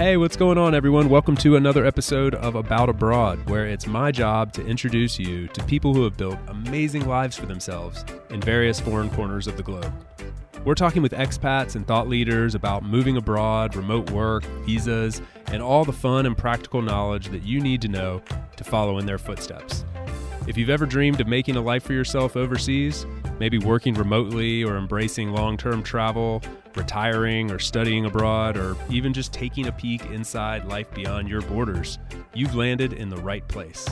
Hey, what's going on, everyone? Welcome to another episode of About Abroad, where it's my job to introduce you to people who have built amazing lives for themselves in various foreign corners of the globe. We're talking with expats and thought leaders about moving abroad, remote work, visas, and all the fun and practical knowledge that you need to know to follow in their footsteps. If you've ever dreamed of making a life for yourself overseas, maybe working remotely or embracing long-term travel, retiring or studying abroad, or even just taking a peek inside life beyond your borders, you've landed in the right place.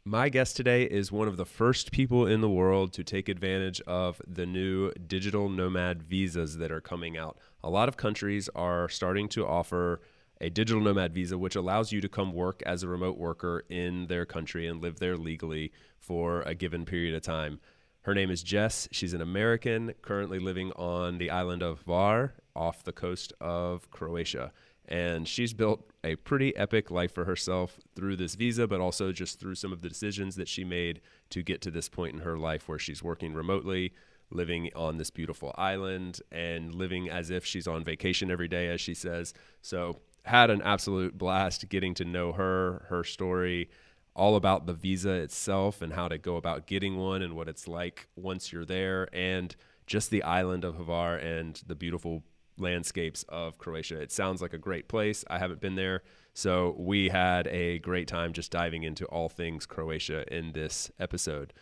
My guest today is one of the first people in the world to take advantage of the new Digital Nomad Visas that are coming out. A lot of countries are starting to offer a Digital Nomad Visa, which allows you to come work as a remote worker in their country and live there legally for a given period of time. Her name is Jess. She's an American currently living on the island of Hvar off the coast of Croatia. And she's built a pretty epic life for herself through this visa, but also just through some of the decisions that she made to get to this point in her life where she's working remotely, living on this beautiful island, and living as if she's on vacation every day, as she says. So had an absolute blast getting to know her story, all about the visa itself and how to go about getting one and what it's like once you're there, and just the island of Hvar and the beautiful landscapes of Croatia. It sounds like a great place. I haven't been there, so we had a great time just diving into all things Croatia in this episode.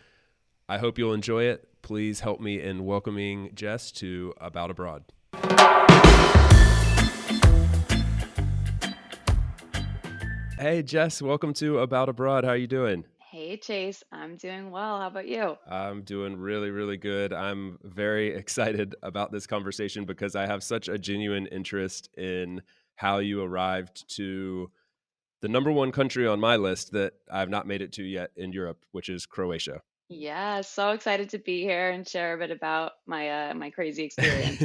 I hope you'll enjoy it. Please help me in welcoming Jess to About Abroad. Hey, Jess, welcome to About Abroad. How are you doing? Hey, Chase. I'm doing well. How about you? I'm doing really, really good. I'm very excited about this conversation because I have such a genuine interest in how you arrived to the number one country on my list that I've not made it to yet in Europe, which is Croatia. Yeah, so excited to be here and share a bit about my crazy experience.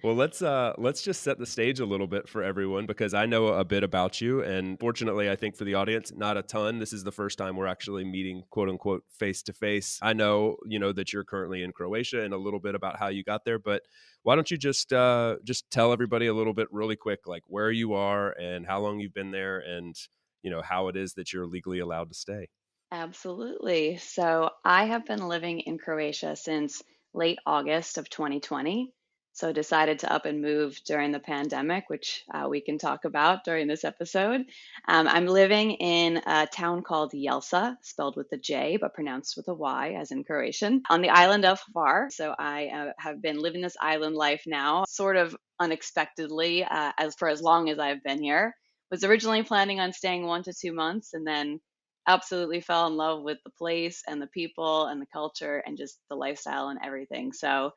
Well, let's just set the stage a little bit for everyone because I know a bit about you, and fortunately, I think for the audience, not a ton. This is the first time we're actually meeting, quote unquote, face to face. I know, that you're currently in Croatia and a little bit about how you got there, but why don't you just tell everybody a little bit really quick, like where you are and how long you've been there, and how it is that you're legally allowed to stay. Absolutely. So I have been living in Croatia since late August of 2020. So decided to up and move during the pandemic, which we can talk about during this episode. I'm living in a town called Jelsa, spelled with a J, but pronounced with a Y, as in Croatian, on the island of Hvar. So I have been living this island life now, sort of unexpectedly, as long as I've been here. Was originally planning on staying 1 to 2 months, and then absolutely fell in love with the place and the people and the culture and just the lifestyle and everything. So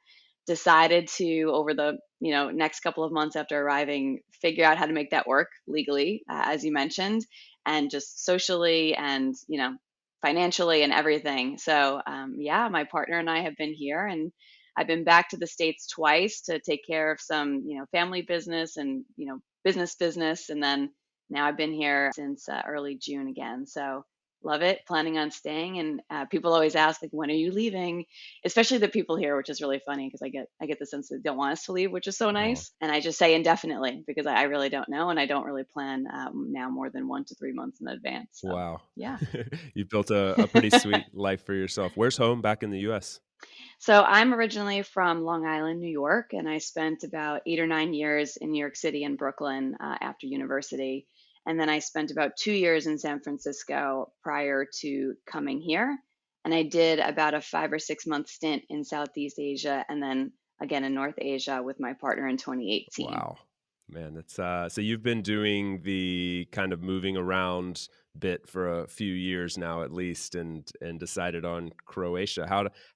decided to over the next couple of months after arriving figure out how to make that work legally, as you mentioned, and just socially and financially and everything. So yeah, my partner and I have been here, and I've been back to the States twice to take care of some family business and business, and then now I've been here since early June again. So love it, planning on staying. And people always ask, like, when are you leaving? Especially the people here, which is really funny because I get the sense that they don't want us to leave, which is so Wow. nice. And I just say indefinitely because I really don't know, and I don't really plan now more than 1 to 3 months in advance. So Wow. yeah. You've built a pretty sweet life for yourself. Where's home back in the US? So I'm originally from Long Island, New York, and I spent about 8 or 9 years in New York City and Brooklyn after university. And then I spent about 2 years in San Francisco prior to coming here. And I did about a 5 or 6 month stint in Southeast Asia and then again in North Asia with my partner in 2018. Wow. Man, that's so you've been doing the kind of moving around bit for a few years now at least, and decided on Croatia.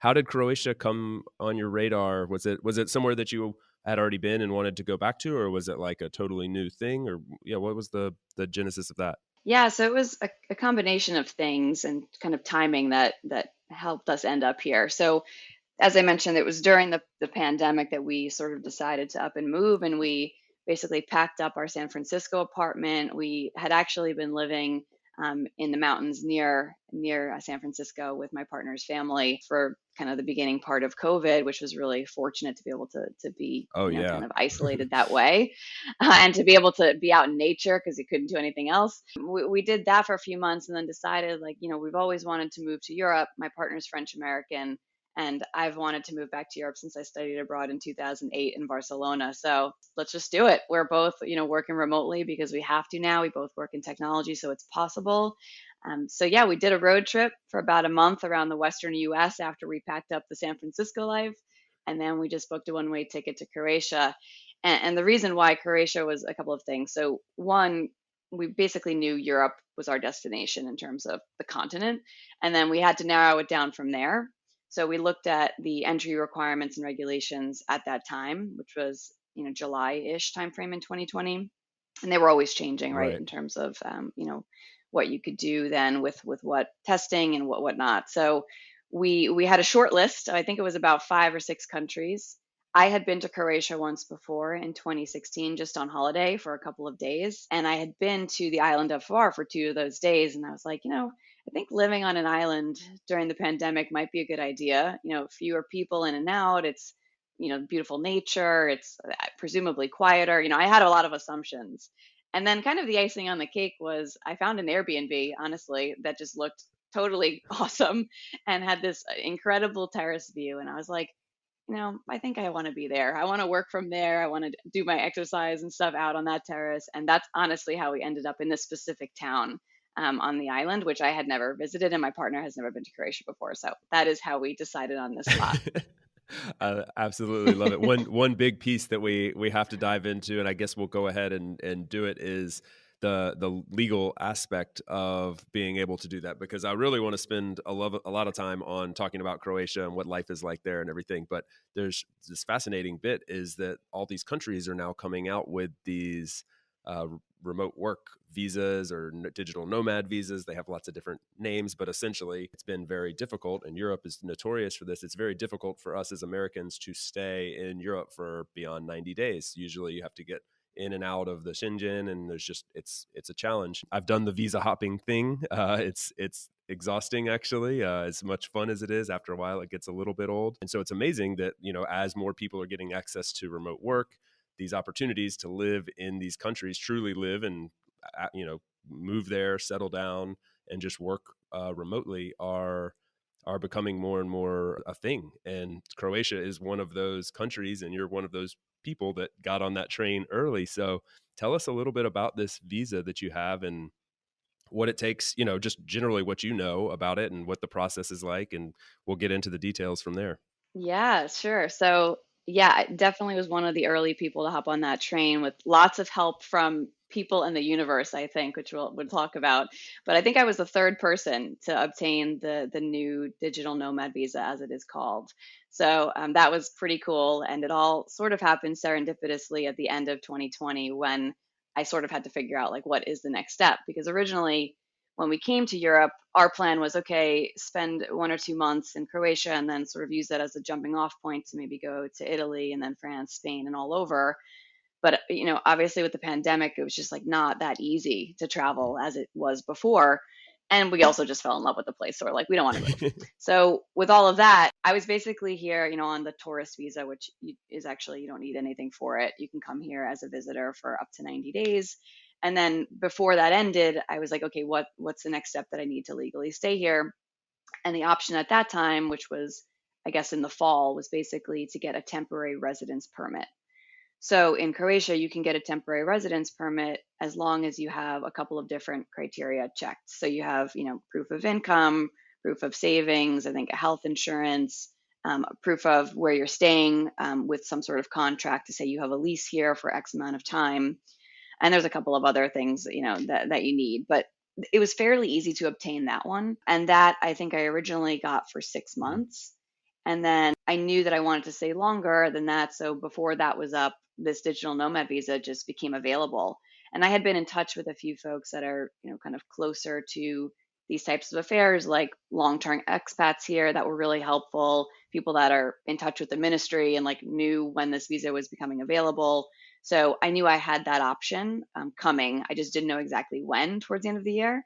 How did Croatia come on your radar? Was it somewhere that you had already been and wanted to go back to, or was it like a totally new thing, or yeah, what was the genesis of that? Yeah, so it was a combination of things and kind of timing that helped us end up here. So as I mentioned, it was during the pandemic that we sort of decided to up and move, and we basically packed up our San Francisco apartment. We had actually been living in the mountains near San Francisco with my partner's family for kind of the beginning part of COVID, which was really fortunate to be able to be, Oh kind yeah. of isolated that way, and to be able to be out in nature because you couldn't do anything else. We did that for a few months and then decided, like, we've always wanted to move to Europe. My partner's French American, and I've wanted to move back to Europe since I studied abroad in 2008 in Barcelona. So let's just do it. We're both, working remotely because we have to now. We both work in technology, so it's possible. So yeah, we did a road trip for about a month around the Western US after we packed up the San Francisco life. And then we just booked a one-way ticket to Croatia. And the reason why Croatia was a couple of things. So one, we basically knew Europe was our destination in terms of the continent. And then we had to narrow it down from there. So we looked at the entry requirements and regulations at that time, which was, July-ish timeframe in 2020, and they were always changing, right, Right. in terms of, what you could do then with what testing and whatnot. So we had a short list. I think it was about 5 or 6 countries. I had been to Croatia once before in 2016, just on holiday for a couple of days, and I had been to the island of Hvar for 2 of those days, and I was like, I think living on an island during the pandemic might be a good idea. Fewer people in and out. It's, beautiful nature. It's presumably quieter. I had a lot of assumptions. And then kind of the icing on the cake was I found an Airbnb, honestly, that just looked totally awesome and had this incredible terrace view. And I was like, I think I want to be there. I want to work from there. I want to do my exercise and stuff out on that terrace. And that's honestly how we ended up in this specific town, on the island, which I had never visited, and my partner has never been to Croatia before. So that is how we decided on this spot. I absolutely love it. One big piece that we have to dive into, and I guess we'll go ahead and do it, is the legal aspect of being able to do that, because I really want to spend a lot of time on talking about Croatia and what life is like there and everything. But there's this fascinating bit is that all these countries are now coming out with these uh, remote work visas or digital nomad visas. They have lots of different names, but essentially it's been very difficult, and Europe is notorious for this. It's very difficult for us as Americans to stay in Europe for beyond 90 days. Usually you have to get in and out of the Shenzhen, and there's just it's a challenge. I've done the visa hopping thing. It's exhausting, actually. As much fun as it is, after a while it gets a little bit old. And so it's amazing that, as more people are getting access to remote work, these opportunities to live in these countries, truly live and move there, settle down, and just work remotely are becoming more and more a thing. And Croatia is one of those countries, and you're one of those people that got on that train early. So tell us a little bit about this visa that you have and what it takes, just generally what you know about it and what the process is like, and we'll get into the details from there. Yeah, sure. So, yeah, I definitely was one of the early people to hop on that train with lots of help from people in the universe, I think, which we'll talk about. But I think I was the third person to obtain the new digital nomad visa, as it is called. So that was pretty cool, and it all sort of happened serendipitously at the end of 2020 when I sort of had to figure out, like, what is the next step, because originally when we came to Europe, our plan was, okay, spend 1 or 2 months in Croatia and then sort of use that as a jumping off point to maybe go to Italy and then France, Spain, and all over. But, obviously with the pandemic, it was just like not that easy to travel as it was before. And we also just fell in love with the place. So we're like, we don't want to move. So with all of that, I was basically here, on the tourist visa, which is actually, you don't need anything for it. You can come here as a visitor for up to 90 days. And then before that ended, I was like, okay, what's the next step that I need to legally stay here? And the option at that time, which was, I guess, in the fall, was basically to get a temporary residence permit. So in Croatia, you can get a temporary residence permit as long as you have a couple of different criteria checked. So you have, proof of income, proof of savings, I think a health insurance, proof of where you're staying, with some sort of contract to say you have a lease here for X amount of time. And there's a couple of other things, that you need. But it was fairly easy to obtain that one. And that I think I originally got for 6 months. And then I knew that I wanted to stay longer than that. So before that was up, this digital nomad visa just became available. And I had been in touch with a few folks that are, kind of closer to these types of affairs, like long-term expats here that were really helpful, people that are in touch with the ministry and like knew when this visa was becoming available. So I knew I had that option, coming. I just didn't know exactly when towards the end of the year.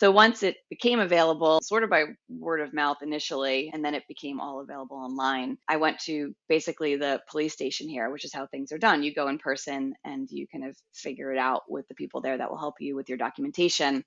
So once it became available, sort of by word of mouth initially, and then it became all available online, I went to basically the police station here, which is how things are done. You go in person and you kind of figure it out with the people there that will help you with your documentation.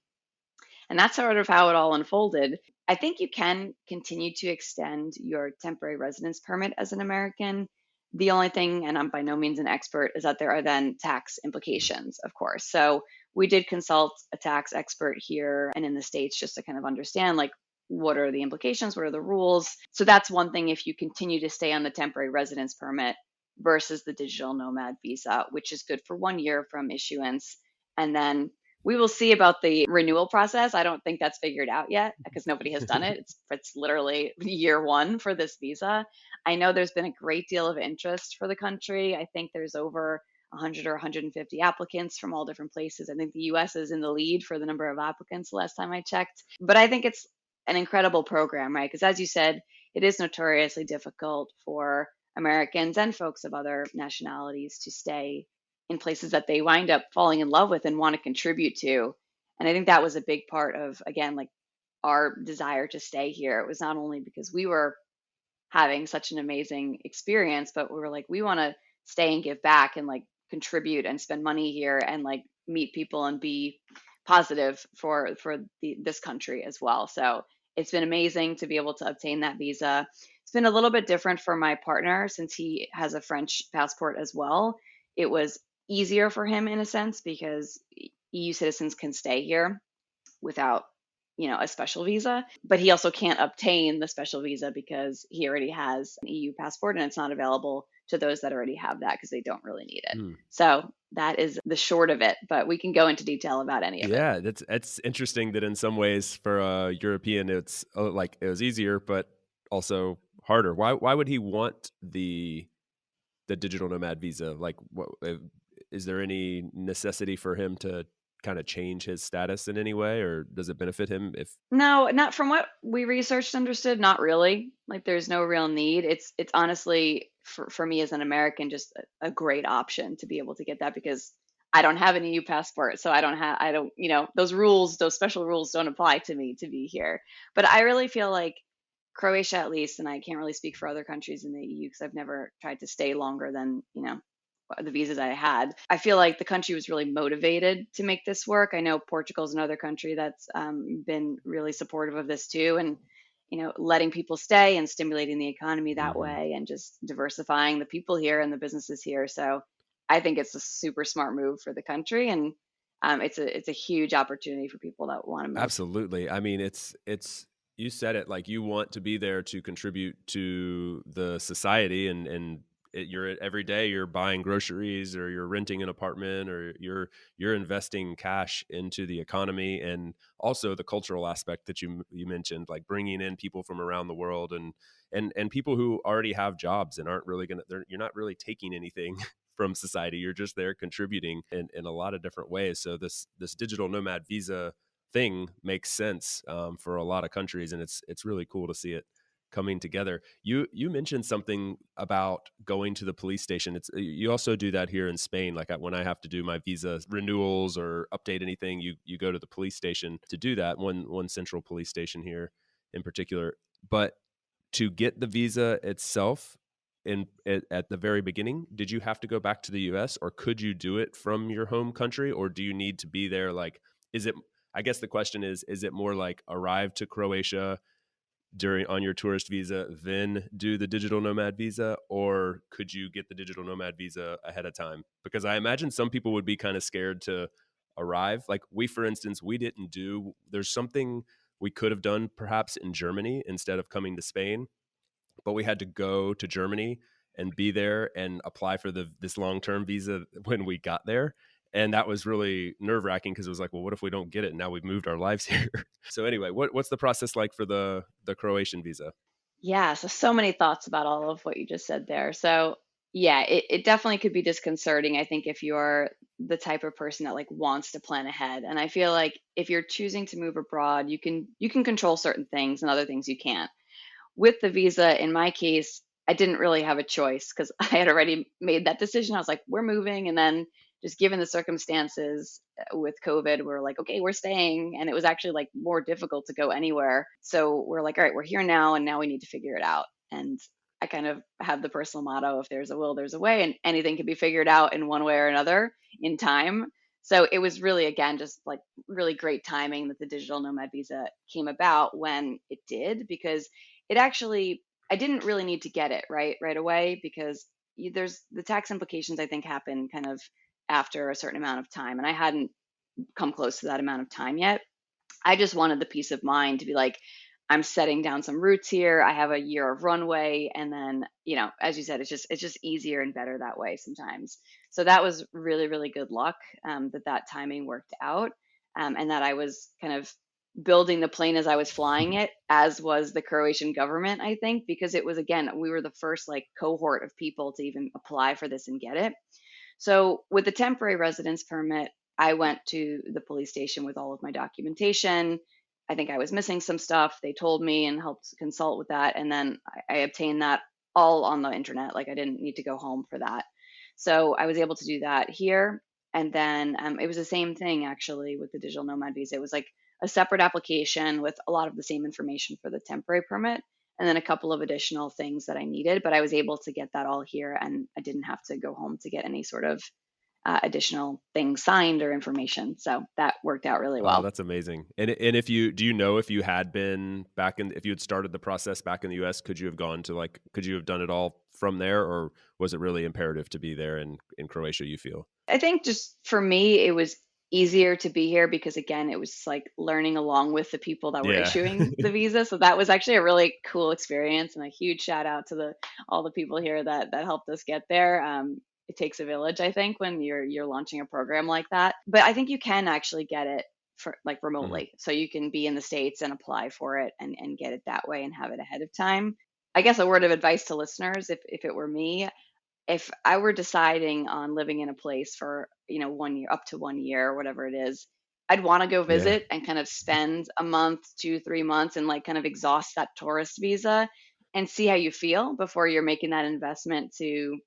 And that's sort of how it all unfolded. I think you can continue to extend your temporary residence permit as an American. The only thing, and I'm by no means an expert, is that there are then tax implications, of course. So we did consult a tax expert here and in the States just to kind of understand like what are the implications, what are the rules. So that's one thing if you continue to stay on the temporary residence permit versus the digital nomad visa, which is good for 1 year from issuance. And then we will see about the renewal process. I don't think that's figured out yet because nobody has done it. It's literally year one for this visa. I know there's been a great deal of interest for the country. I think there's over 100 or 150 applicants from all different places. I think the US is in the lead for the number of applicants the last time I checked. But I think it's an incredible program, right? Because as you said, it is notoriously difficult for Americans and folks of other nationalities to stay in places that they wind up falling in love with and want to contribute to. And I think that was a big part of, again, like our desire to stay here. It was not only because we were having such an amazing experience, but we were like, we want to stay and give back and like contribute and spend money here and like meet people and be positive for this country as well. So it's been amazing to be able to obtain that visa. It's been a little bit different for my partner since he has a French passport as well. It was easier for him in a sense because EU citizens can stay here without a special visa, but he also can't obtain the special visa because he already has an EU passport and it's not available to those that already have that because they don't really need it. Hmm. So that is the short of it, but we can go into detail about any of it. Yeah, that's interesting that in some ways for a European it's like it was easier, but also harder. Why would he want the digital nomad visa? Like, what is there any necessity for him to kind of change his status in any way, or does it benefit him if? No, not from what we researched, understood, not really. Like there's no real need. It's honestly for me as an American just a great option to be able to get that because I don't have an EU passport, so I don't, those rules, those special rules don't apply to me to be here. But I really feel like Croatia at least, and I can't really speak for other countries in the EU because I've never tried to stay longer than, the visas I had. I feel like the country was really motivated to make this work. I know Portugal's another country that's been really supportive of this too, and letting people stay and stimulating the economy that Mhm. way, and just diversifying the people here and the businesses here. So I think it's a super smart move for the country, and it's a huge opportunity for people that want to move. Absolutely. I mean, it's you said it, like you want to be there to contribute to the society, and you're every day you're buying groceries or you're renting an apartment or you're investing cash into the economy, and also the cultural aspect that you mentioned, like bringing in people from around the world, and people who already have jobs and aren't really gonna you're not really taking anything from society. You're just there contributing in a lot of different ways. So this digital nomad visa thing makes sense for a lot of countries, and it's really cool to see it coming together. You mentioned something about going to the police station. It's you also do that here in Spain. Like when I have to do my visa renewals or update anything, you go to the police station to do that. One central police station here in particular. But to get the visa itself at the very beginning, did you have to go back to the US, or could you do it from your home country, or do you need to be there? Like, is it, I guess the question is it more like arrive to Croatia during on your tourist visa, then do the digital nomad visa, or could you get the digital nomad visa ahead of time? Because I imagine some people would be kind of scared to arrive. Like we, for instance, we didn't do, there's something we could have done perhaps in Germany instead of coming to Spain, but we had to go to Germany and be there and apply for this long-term visa when we got there. And that was really nerve-wracking because it was like, well, what if we don't get it? And now we've moved our lives here. So anyway, what's the process like for the Croatian visa? Yeah, so many thoughts about all of what you just said there. So yeah, it definitely could be disconcerting, I think, if you're the type of person that like wants to plan ahead. And I feel like if you're choosing to move abroad, you can control certain things and other things you can't. With the visa, in my case, I didn't really have a choice because I had already made that decision. I was like, we're moving, and then just given the circumstances with COVID, we're like, okay, we're staying. And it was actually like more difficult to go anywhere. So we're like, all right, we're here now, and now we need to figure it out. And I kind of have the personal motto, if there's a will, there's a way, and anything can be figured out in one way or another in time. So it was really, again, just like really great timing that the digital nomad visa came about when it did, because it actually, I didn't really need to get it right away, because there's the tax implications, I think, happen kind of after a certain amount of time. And I hadn't come close to that amount of time yet. I just wanted the peace of mind to be like, I'm setting down some roots here. I have a year of runway, and then, as you said, it's just easier and better that way sometimes. So that was really really good luck, that timing worked out, and that I was kind of building the plane as I was flying it, as was the Croatian government, I think, because it was, again, we were the first like cohort of people to even apply for this and get it. So with the temporary residence permit, I went to the police station with all of my documentation. I think I was missing some stuff. They told me and helped consult with that. And then I obtained that all on the internet. Like, I didn't need to go home for that. So I was able to do that here. And then it was the same thing actually with the digital nomad visa. It was like a separate application with a lot of the same information for the temporary permit, and then a couple of additional things that I needed. But I was able to get that all here, and I didn't have to go home to get any sort of additional things signed or information. So that worked out really Oh, well. that's amazing. And if you do you know if you had been back in if you had started the process back in the US, could you have gone to could you have done it all from there, or was it really imperative to be there in Croatia, you feel? I think just for me, it was easier to be here because, again, it was like learning along with the people that were Yeah. issuing the visa. So that was actually a really cool experience, and a huge shout out to the all the people here that helped us get there. It takes a village, I think, when you're launching a program like that. But I think you can actually get it for like Mhm. remotely, so you can be in the States and apply for it and get it that way and have it ahead of time. I guess a word of advice to listeners, if it were me, if I were deciding on living in a place for, 1 year, up to 1 year, or whatever it is, I'd want to go Yeah. visit and kind of spend a month, 2, 3 months, and like kind of exhaust that tourist visa and see how you feel before you're making that investment to,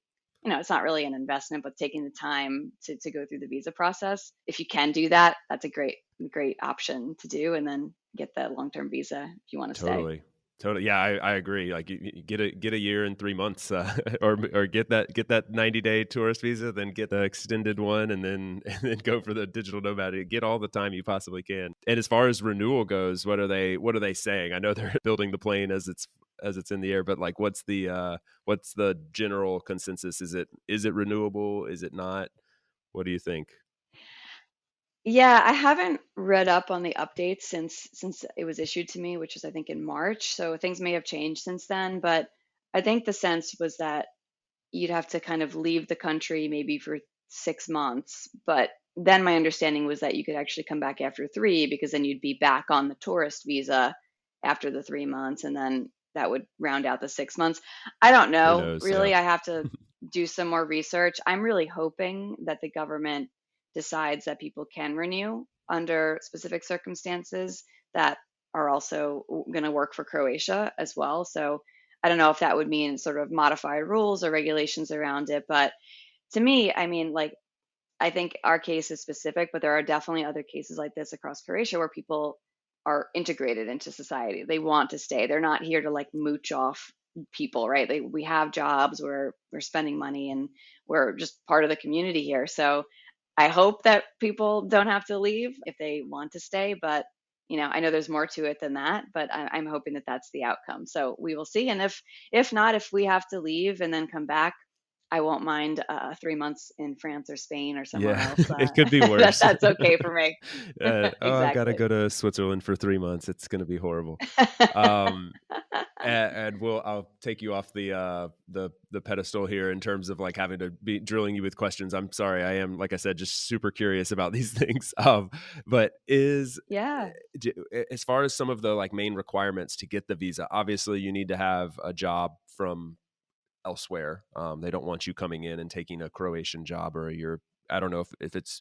it's not really an investment, but taking the time to go through the visa process. If you can do that, that's a great option to do, and then get the long-term visa if you want to stay. Totally. Totally. Yeah, I agree. Like you get a year and 3 months, or get that 90-day tourist visa, then get the extended one, and then and then go for the digital nomad. Get all the time you possibly can. And as far as renewal goes, what are they saying? I know they're building the plane as it's in the air, but like what's the general consensus? Is it renewable? Is it not? What do you think? Yeah, I haven't read up on the updates since it was issued to me, which was, I think, in March. So things may have changed since then, but I think the sense was that you'd have to kind of leave the country maybe for 6 months. But then my understanding was that you could actually come back after three, because then you'd be back on the tourist visa after the 3 months, and then that would round out the 6 months. I don't Who know, knows? Yeah. really. I have to do some more research. I'm really hoping that the government decides that people can renew under specific circumstances that are also going to work for Croatia as well. So I don't know if that would mean sort of modified rules or regulations around it. But to me, I mean, like, I think our case is specific, but there are definitely other cases like this across Croatia where people are integrated into society. They want to stay. They're not here to like mooch off people, right? We have jobs, we're spending money, and we're just part of the community here. So I hope that people don't have to leave if they want to stay, but I know there's more to it than that, but I'm hoping that that's the outcome. So we will see. And if not, if we have to leave and then come back, I won't mind 3 months in France or Spain or somewhere Yeah, else. it could be That worse. that's okay for me. Oh, I've gotta Exactly. go to Switzerland for 3 months. It's gonna be horrible. Um, and I'll take you off the pedestal here in terms of, like, having to be drilling you with questions. I'm sorry. I am, like I said, just super curious about these things. But Yeah. as far as some of the, like, main requirements to get the visa, obviously, you need to have a job from elsewhere. They don't want you coming in and taking a Croatian job or a Europe. I don't know if it's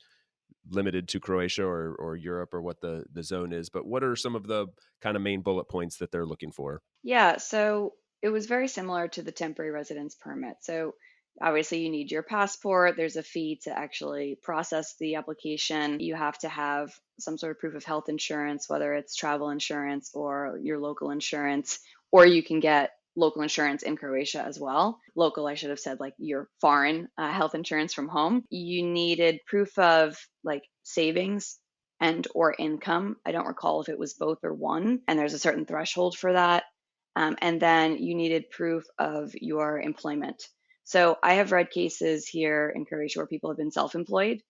limited to Croatia or Europe or what the zone is, but what are some of the kind of main bullet points that they're looking for? Yeah. So it was very similar to the temporary residence permit. So Obviously, you need your passport. There's a fee to actually process the application. You have to have some sort of proof of health insurance, whether it's travel insurance or your local insurance, or you can get local insurance in Croatia as well. Local, I should have said, like your foreign health insurance from home. You needed proof of like savings and or income. I don't recall if it was both or one, and there's a certain threshold for that. And then you needed proof of your employment. So I have read cases here in Croatia where people have been self-employed,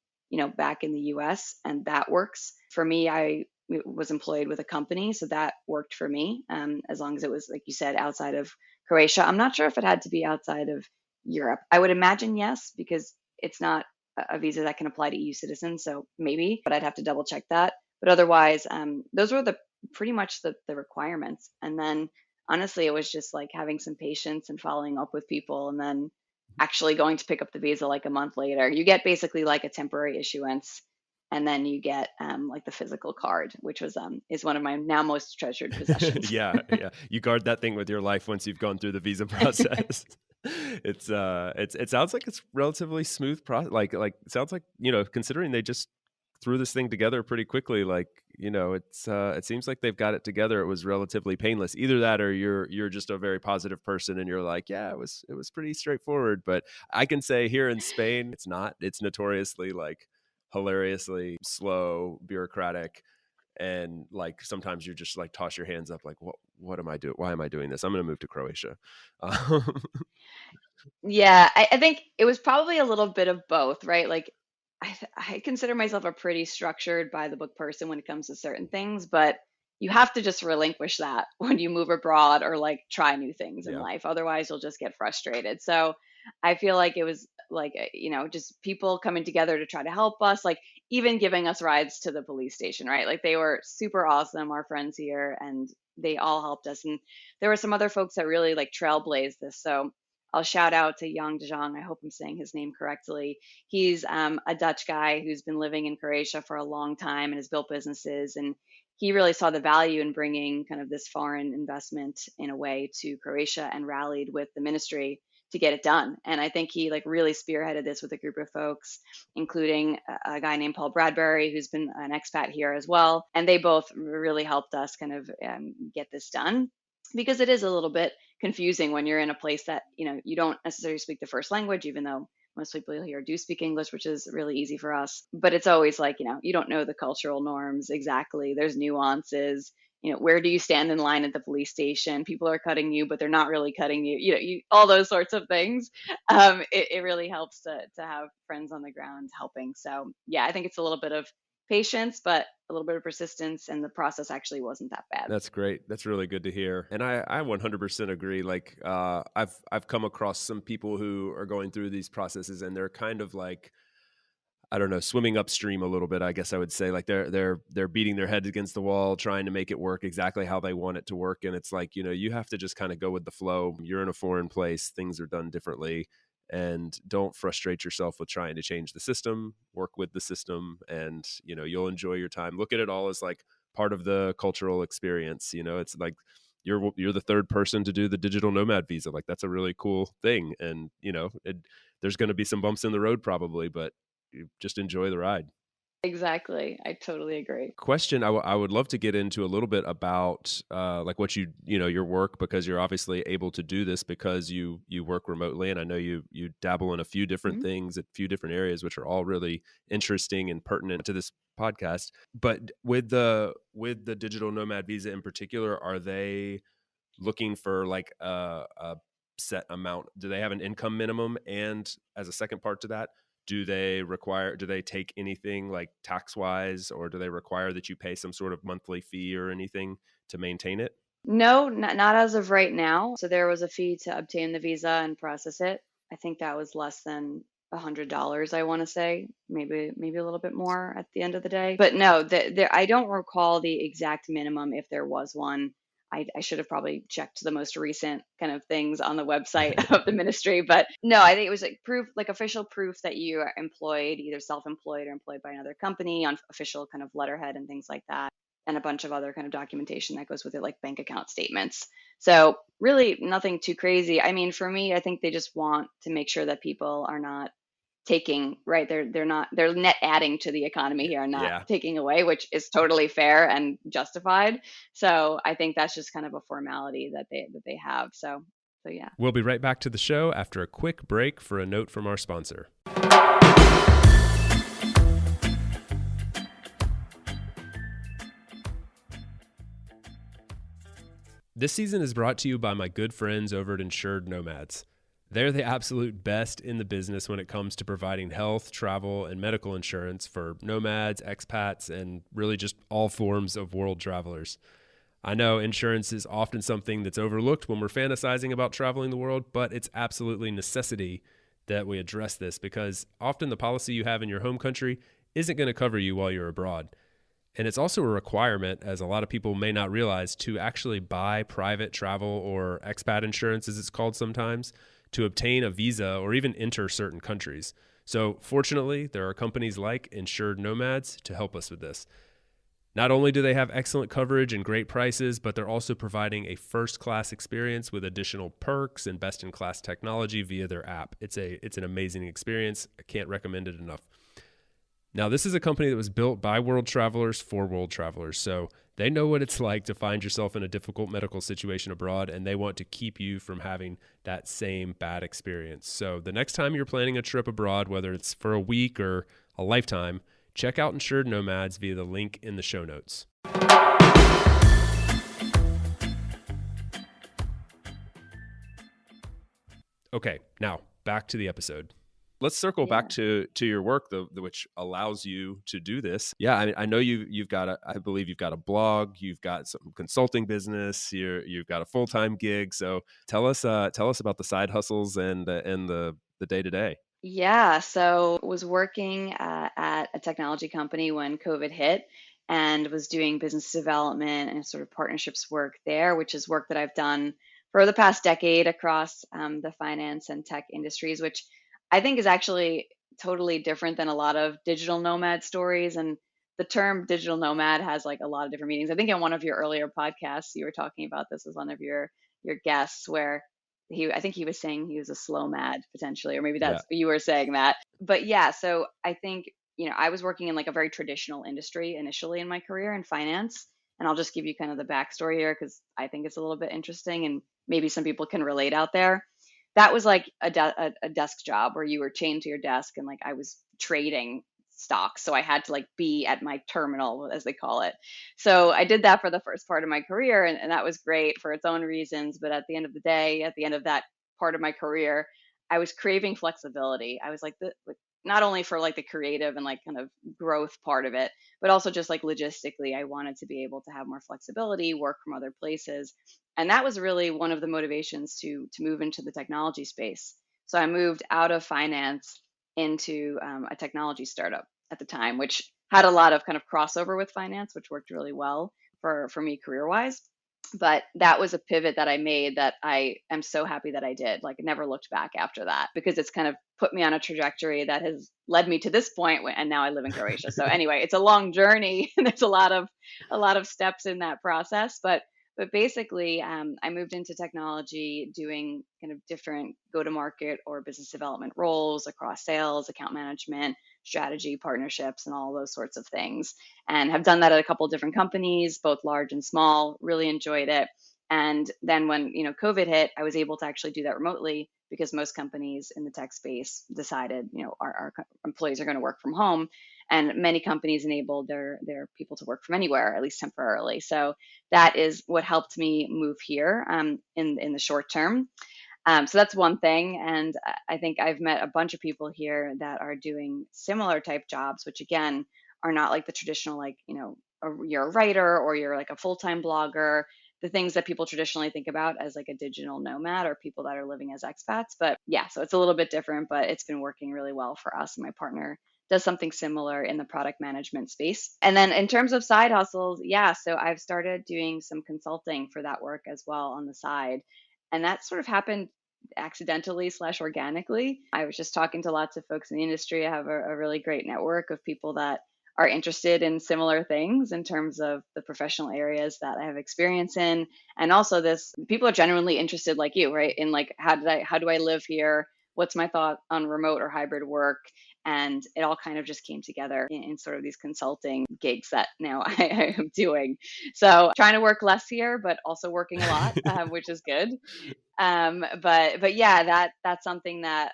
back in the US, and that works. For me, I was employed with a company, so that worked for me, as long as it was, like you said, outside of Croatia. I'm not sure if it had to be outside of Europe. I would imagine yes, because it's not a visa that can apply to EU citizens, so maybe, but I'd have to double check that. But otherwise, those were the pretty much the requirements. And then honestly, it was just like having some patience and following up with people, and then actually going to pick up the visa like a month later. You get basically like a temporary issuance, and then you get like the physical card, which was is one of my now most treasured possessions. Yeah, yeah. You guard that thing with your life once you've gone through the visa process. It sounds like it's relatively smooth process. It sounds like, considering they just threw this thing together pretty quickly, like, it seems like they've got it together. It was relatively painless. Either that or you're just a very positive person and you're like, yeah, it was pretty straightforward. But I can say here in Spain, it's not. It's notoriously like hilariously slow, bureaucratic, and like sometimes you just like toss your hands up like what am I doing, why am I doing this, I'm going to move to Croatia. um, Yeah, I think it was probably a little bit of both, right? Like, I consider myself a pretty structured by the book person when it comes to certain things, but you have to just relinquish that when you move abroad or like try new things in yeah, life. Otherwise, you'll just get frustrated. So I feel like it was like, just people coming together to try to help us, like even giving us rides to the police station, right? Like they were super awesome, our friends here, and they all helped us. And there were some other folks that really like trailblazed this. So I'll shout out to Yang De Jong. I hope I'm saying his name correctly. He's a Dutch guy who's been living in Croatia for a long time and has built businesses. And he really saw the value in bringing kind of this foreign investment in a way to Croatia and rallied with the ministry to get it done. And I think he like really spearheaded this with a group of folks, including a guy named Paul Bradbury, who's been an expat here as well. And they both really helped us kind of get this done, because it is a little bit confusing when you're in a place that you don't necessarily speak the first language, even though most people here do speak English, which is really easy for us. But it's always like, you don't know the cultural norms exactly. There's nuances. Where do you stand in line at the police station? People are cutting you, but they're not really cutting you. All those sorts of things. It really helps to have friends on the ground helping. So yeah, I think it's a little bit of patience, but a little bit of persistence, and the process actually wasn't that bad. that's great, that's really good to hear. And I 100% agree. Like I've come across some people who are going through these processes and they're kind of like, I don't know, swimming upstream a little bit, I guess I would say. Like they're beating their heads against the wall, trying to make it work exactly how they want it to work. And it's like, you have to just kind of go with the flow. You're in a foreign place, things are done differently. And don't frustrate yourself with trying to change the system. Work with the system, and you'll enjoy your time. Look at it all as like part of the cultural experience. It's like you're the third person to do the digital nomad visa. Like that's a really cool thing. And there's going to be some bumps in the road probably, but you just enjoy the ride. Exactly. I totally agree. Question, I would love to get into a little bit about like what your work, because you're obviously able to do this because you work remotely, and I know you dabble in a few different Mhm. things, a few different areas, which are all really interesting and pertinent to this podcast. But with the digital nomad visa in particular, are they looking for like a set amount? Do they have an income minimum? And as a second part to that, do they take anything like tax wise, or do they require that you pay some sort of monthly fee or anything to maintain it? No, not as of right now. So there was a fee to obtain the visa and process it. I think that was less than $100, I want to say, maybe a little bit more at the end of the day. But no, I don't recall the exact minimum if there was one. I should have probably checked the most recent kind of things on the website of the ministry. But no, I think it was like proof, like official proof that you are employed, either self-employed or employed by another company, on official kind of letterhead and things like that, and a bunch of other kind of documentation that goes with it, like bank account statements. So really nothing too crazy. I mean, for me, I think they just want to make sure that people are not taking, right, they're net adding to the economy here and not Yeah. taking away, which is totally fair and justified. So I think that's just kind of a formality that they have. So yeah. We'll be right back to the show after a quick break for a note from our sponsor. This season is brought to you by my good friends over at Insured Nomads. They're the absolute best in the business when it comes to providing health, travel, and medical insurance for nomads, expats, and really just all forms of world travelers. I know insurance is often something that's overlooked when we're fantasizing about traveling the world, but it's absolutely necessity that we address this because often the policy you have in your home country isn't going to cover you while you're abroad. And it's also a requirement, as a lot of people may not realize, to actually buy private travel or expat insurance, as it's called sometimes, to obtain a visa or even enter certain countries. So fortunately, there are companies like Insured Nomads to help us with this. Not only do they have excellent coverage and great prices, but they're also providing a first-class experience with additional perks and best-in-class technology via their app. It's an amazing experience. I can't recommend it enough. Now, this is a company that was built by world travelers for world travelers, so they know what it's like to find yourself in a difficult medical situation abroad, and they want to keep you from having that same bad experience. So the next time you're planning a trip abroad, whether it's for a week or a lifetime, check out Insured Nomads via the link in the show notes. Okay, now back to the episode. Let's circle back Yeah. to your work, which allows you to do this. Yeah, I know you've got I believe you've got a blog, you've got some consulting business, you've got a full-time gig. So tell us about the side hustles and the day to day. Yeah, so was working at a technology company when COVID hit and was doing business development and sort of partnerships work there, which is work that I've done for the past decade across the finance and tech industries, which I think is actually totally different than a lot of digital nomad stories. And the term digital nomad has like a lot of different meanings. I think in one of your earlier podcasts, you were talking about this as one of your guests where I think he was saying he was a slow mad potentially, or maybe Yeah. that's you were saying that. But yeah, so I think, I was working in like a very traditional industry initially in my career in finance. And I'll just give you kind of the backstory here because I think it's a little bit interesting and maybe some people can relate out there. That was like a desk job where you were chained to your desk and like I was trading stocks. So I had to like be at my terminal, as they call it. So I did that for the first part of my career, and that was great for its own reasons. But at the end of the day, at the end of that part of my career, I was craving flexibility. I was like not only for like the creative and like kind of growth part of it, but also just like logistically, I wanted to be able to have more flexibility, work from other places. And that was really one of the motivations to move into the technology space. So I moved out of finance into a technology startup at the time, which had a lot of kind of crossover with finance, which worked really well for me career wise. But that was a pivot that I made that I am so happy that I did. Like, never looked back after that because it's kind of put me on a trajectory that has led me to this point, and now I live in Croatia. So anyway, it's a long journey. And there's a lot of steps in that process, but basically, I moved into technology doing kind of different go to market or business development roles across sales, account management, strategy, partnerships, and all those sorts of things. And have done that at a couple of different companies, both large and small, really enjoyed it. And then when, COVID hit, I was able to actually do that remotely because most companies in the tech space decided, our employees are going to work from home. And many companies enabled their people to work from anywhere, at least temporarily. So that is what helped me move here in the short term. So that's one thing, and I think I've met a bunch of people here that are doing similar type jobs, which again are not like the traditional like you're a writer or you're like a full time blogger, the things that people traditionally think about as like a digital nomad or people that are living as expats. But yeah, so it's a little bit different, but it's been working really well for us. And my partner does something similar in the product management space. And then in terms of side hustles, yeah, so I've started doing some consulting for that work as well on the side. And that sort of happened accidentally slash organically. I was just talking to lots of folks in the industry. I have a really great network of people that are interested in similar things in terms of the professional areas that I have experience in. And also this people are genuinely interested like you, right? In like how do I live here? What's my thought on remote or hybrid work? And it all kind of just came together in sort of these consulting gigs that now I am doing. So trying to work less here, but also working a lot, which is good. But yeah, that's something that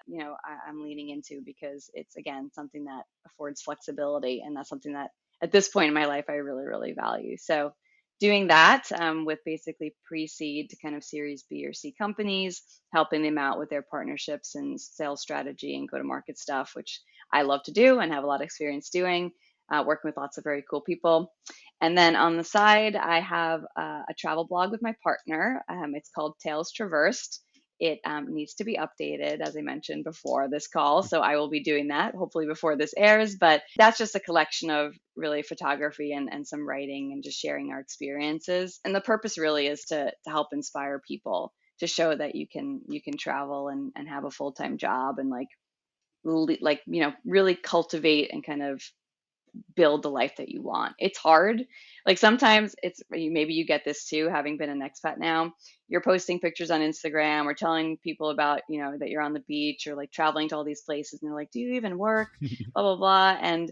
I'm leaning into because it's again something that affords flexibility, and that's something that at this point in my life I really really value. So doing that with basically pre-seed to kind of Series B or C companies, helping them out with their partnerships and sales strategy and go to market stuff, which I love to do and have a lot of experience doing. Working with lots of very cool people. And then on the side, I have a travel blog with my partner. It's called Tales Traversed. It needs to be updated, as I mentioned before this call. So I will be doing that hopefully before this airs. But that's just a collection of really photography and some writing and just sharing our experiences. And the purpose really is to help inspire people to show that you can travel and have a full-time job and really cultivate and kind of build the life that you want. It's hard. Like sometimes maybe you get this too, having been an expat now. You're posting pictures on Instagram or telling people about, that you're on the beach or like traveling to all these places. And they're like, do you even work? Blah, blah, blah. And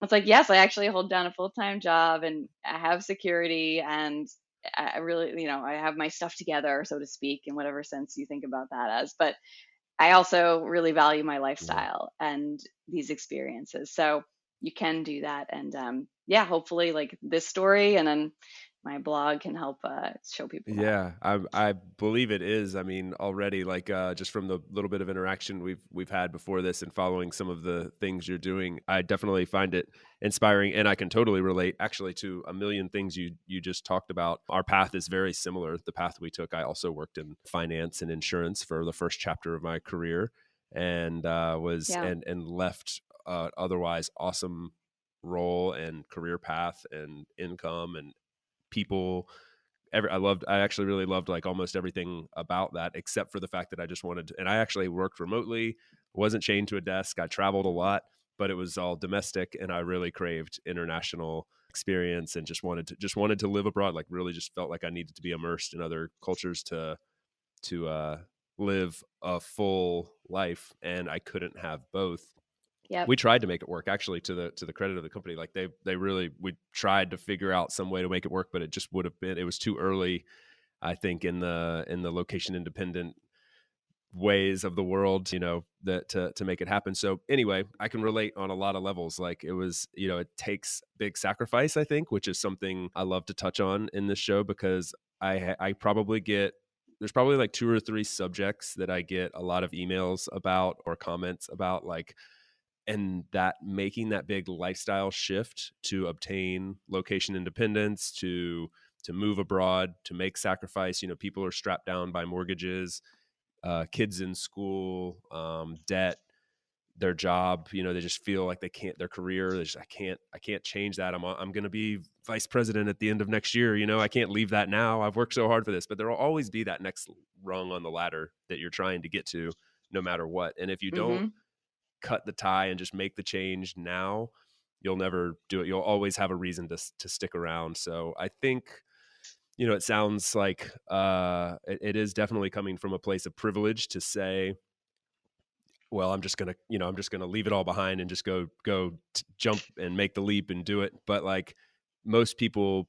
it's like, yes, I actually hold down a full time job and I have security and I really, I have my stuff together, so to speak, in whatever sense you think about that as. But I also really value my Yeah. lifestyle and these experiences. So you can do that. And yeah, hopefully, like this story and then my blog can help show people that. Yeah, I believe it is. I mean, already like just from the little bit of interaction we've had before this and following some of the things you're doing, I definitely find it inspiring, and I can totally relate actually to a million things you just talked about. Our path is very similar. The path we took. I also worked in finance and insurance for the first chapter of my career, and was Yeah. and left otherwise awesome role and career path and income and people. I actually really loved like almost everything about that, except for the fact that I just wanted to, and I actually worked remotely, wasn't chained to a desk. I traveled a lot, but it was all domestic, and I really craved international experience and just wanted to live abroad. Like really, just felt like I needed to be immersed in other cultures to live a full life, and I couldn't have both. Yep. We tried to make it work, actually, to the credit of the company. Like they really, we tried to figure out some way to make it work, but it just would have been, it was too early, I think, in the location independent ways of the world, that to make it happen. So anyway, I can relate on a lot of levels. Like it was, it takes big sacrifice, I think, which is something I love to touch on in this show, because I probably get, there's probably like two or three subjects that I get a lot of emails about or comments about, like, and that making that big lifestyle shift to obtain location independence, to move abroad, to make sacrifice. People are strapped down by mortgages, kids in school, debt, their job. They just feel like they can't, their career. I can't change that. I'm going to be vice president at the end of next year. I can't leave that now. I've worked so hard for this. But there will always be that next rung on the ladder that you're trying to get to, no matter what. And if you don't Mm-hmm. cut the tie and just make the change now, you'll never do it. You'll always have a reason to stick around. So I think, it sounds like it is definitely coming from a place of privilege to say, well, I'm just gonna leave it all behind and just jump and make the leap and do it. But like most people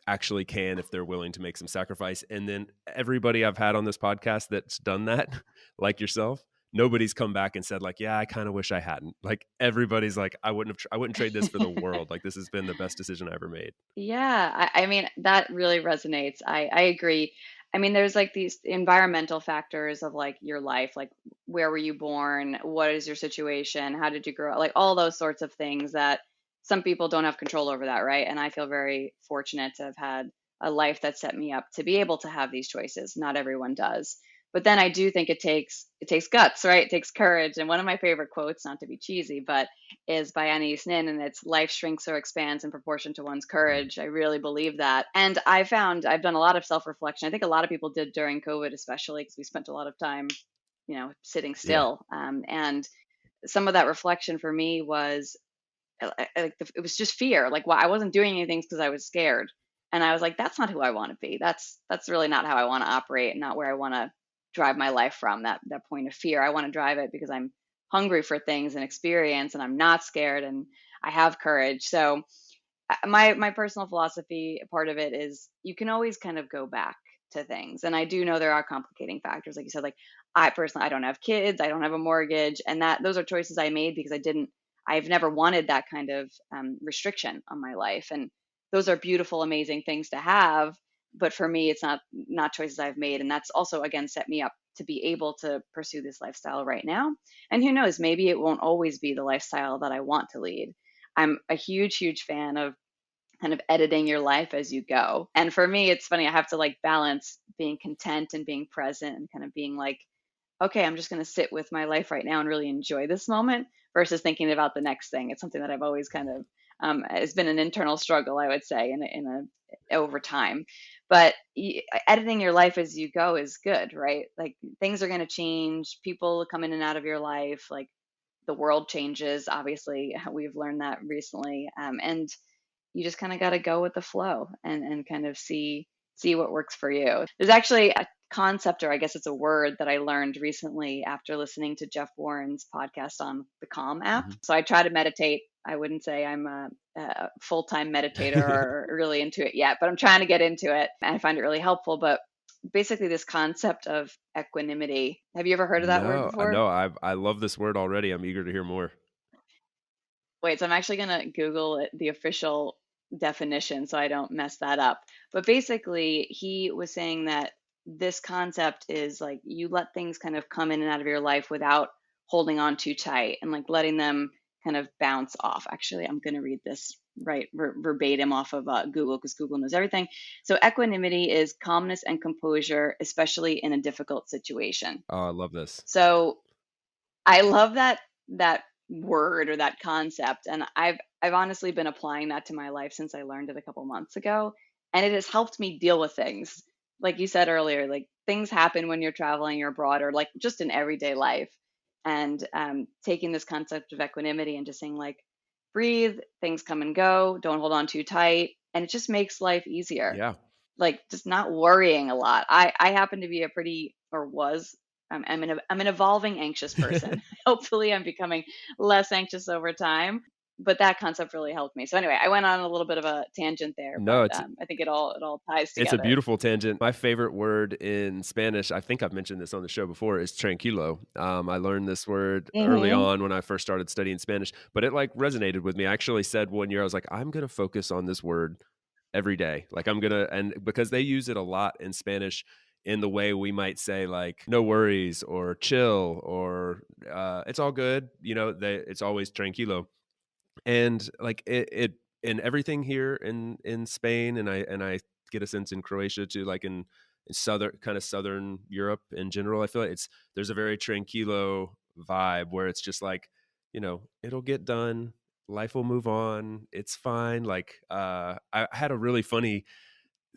actually can, if they're willing to make some sacrifice. And then everybody I've had on this podcast that's done that, like yourself, nobody's come back and said like, yeah, I kind of wish I hadn't. Like everybody's like, I wouldn't trade this for the world. Like this has been the best decision I ever made. Yeah, I mean, that really resonates. I agree. I mean, there's like these environmental factors of like your life, like where were you born? What is your situation? How did you grow up? Like all those sorts of things that some people don't have control over that, right? And I feel very fortunate to have had a life that set me up to be able to have these choices. Not everyone does. But then I do think it takes guts, right? It takes courage. And one of my favorite quotes, not to be cheesy, but is by Anais Nin, and it's life shrinks or expands in proportion to one's Mm. courage. I really believe that. And I found I've done a lot of self reflection. I think a lot of people did during COVID, especially because we spent a lot of time, sitting Yeah. still. And some of that reflection for me was it was just fear. Like, well, I wasn't doing anything because I was scared. And I was like, that's not who I want to be. That's really not how I want to operate, and not where I want to drive my life from. That point of fear. I want to drive it because I'm hungry for things and experience, and I'm not scared, and I have courage. So my personal philosophy, part of it is you can always kind of go back to things. And I do know there are complicating factors, like you said. Like, I personally, I don't have kids, I don't have a mortgage, and that those are choices I made because I've never wanted that kind of restriction on my life. And those are beautiful, amazing things to have, but for me, it's not choices I've made. And that's also, again, set me up to be able to pursue this lifestyle right now. And who knows, maybe it won't always be the lifestyle that I want to lead. I'm a huge fan of kind of editing your life as you go. And for me, it's funny, I have to like balance being content and being present, and kind of being like, okay, I'm just going to sit with my life right now and really enjoy this moment versus thinking about the next thing. It's something that I've always kind of, it's been an internal struggle, I would say, over time. But editing your life as you go is good, right? Like, things are going to change, people come in and out of your life, like the world changes. Obviously, we've learned that recently. And you just kind of got to go with the flow, and kind of see what works for you. There's actually a concept, or I guess it's a word, that I learned recently after listening to Jeff Warren's podcast on the Calm app. Mhm. So I try to meditate. I wouldn't say I'm a full-time meditator or really into it yet, but I'm trying to get into it, and I find it really helpful. But basically, this concept of equanimity. Have you ever heard of that word No, before? no, I love this word already. I'm eager to hear more. Wait, so I'm actually gonna Google it, the official definition, so I don't mess that up. But basically, he was saying that this concept is like, you let things kind of come in and out of your life without holding on too tight, and like letting them kind of bounce off. Actually, I'm gonna read this right verbatim off of Google, because Google knows everything. So equanimity is calmness and composure, especially in a difficult situation. Oh, I love this. So I love that word, or that concept, and I've honestly been applying that to my life since I learned it a couple months ago, and it has helped me deal with things. Like you said earlier, like, things happen when you're traveling, or abroad, or like just in everyday life. And taking this concept of equanimity and just saying like, breathe, things come and go, don't hold on too tight, and it just makes life easier. Yeah. Like, just not worrying a lot. I happen to be a pretty, or was, I'm an evolving anxious person. Hopefully, I'm becoming less anxious over time, but that concept really helped me. So anyway, I went on a little bit of a tangent there, No, but it's I think it all ties it's a together. beautiful tangent. My favorite word in Spanish, I think I've mentioned this on the show before, is tranquilo. I learned this word early Hmm. on when I first started studying Spanish, but it like resonated with me. I actually said one year, I was like, I'm going to focus on this word every day. Like, I'm going to, and because they use it a lot in Spanish in the way we might say like no worries or chill or it's all good, it's always tranquilo. And like it and everything here in Spain, and I get a sense in Croatia too, like in southern Europe in general. I feel like there's a very tranquilo vibe where it's just like, it'll get done, life will move on, it's fine. Like I had a really funny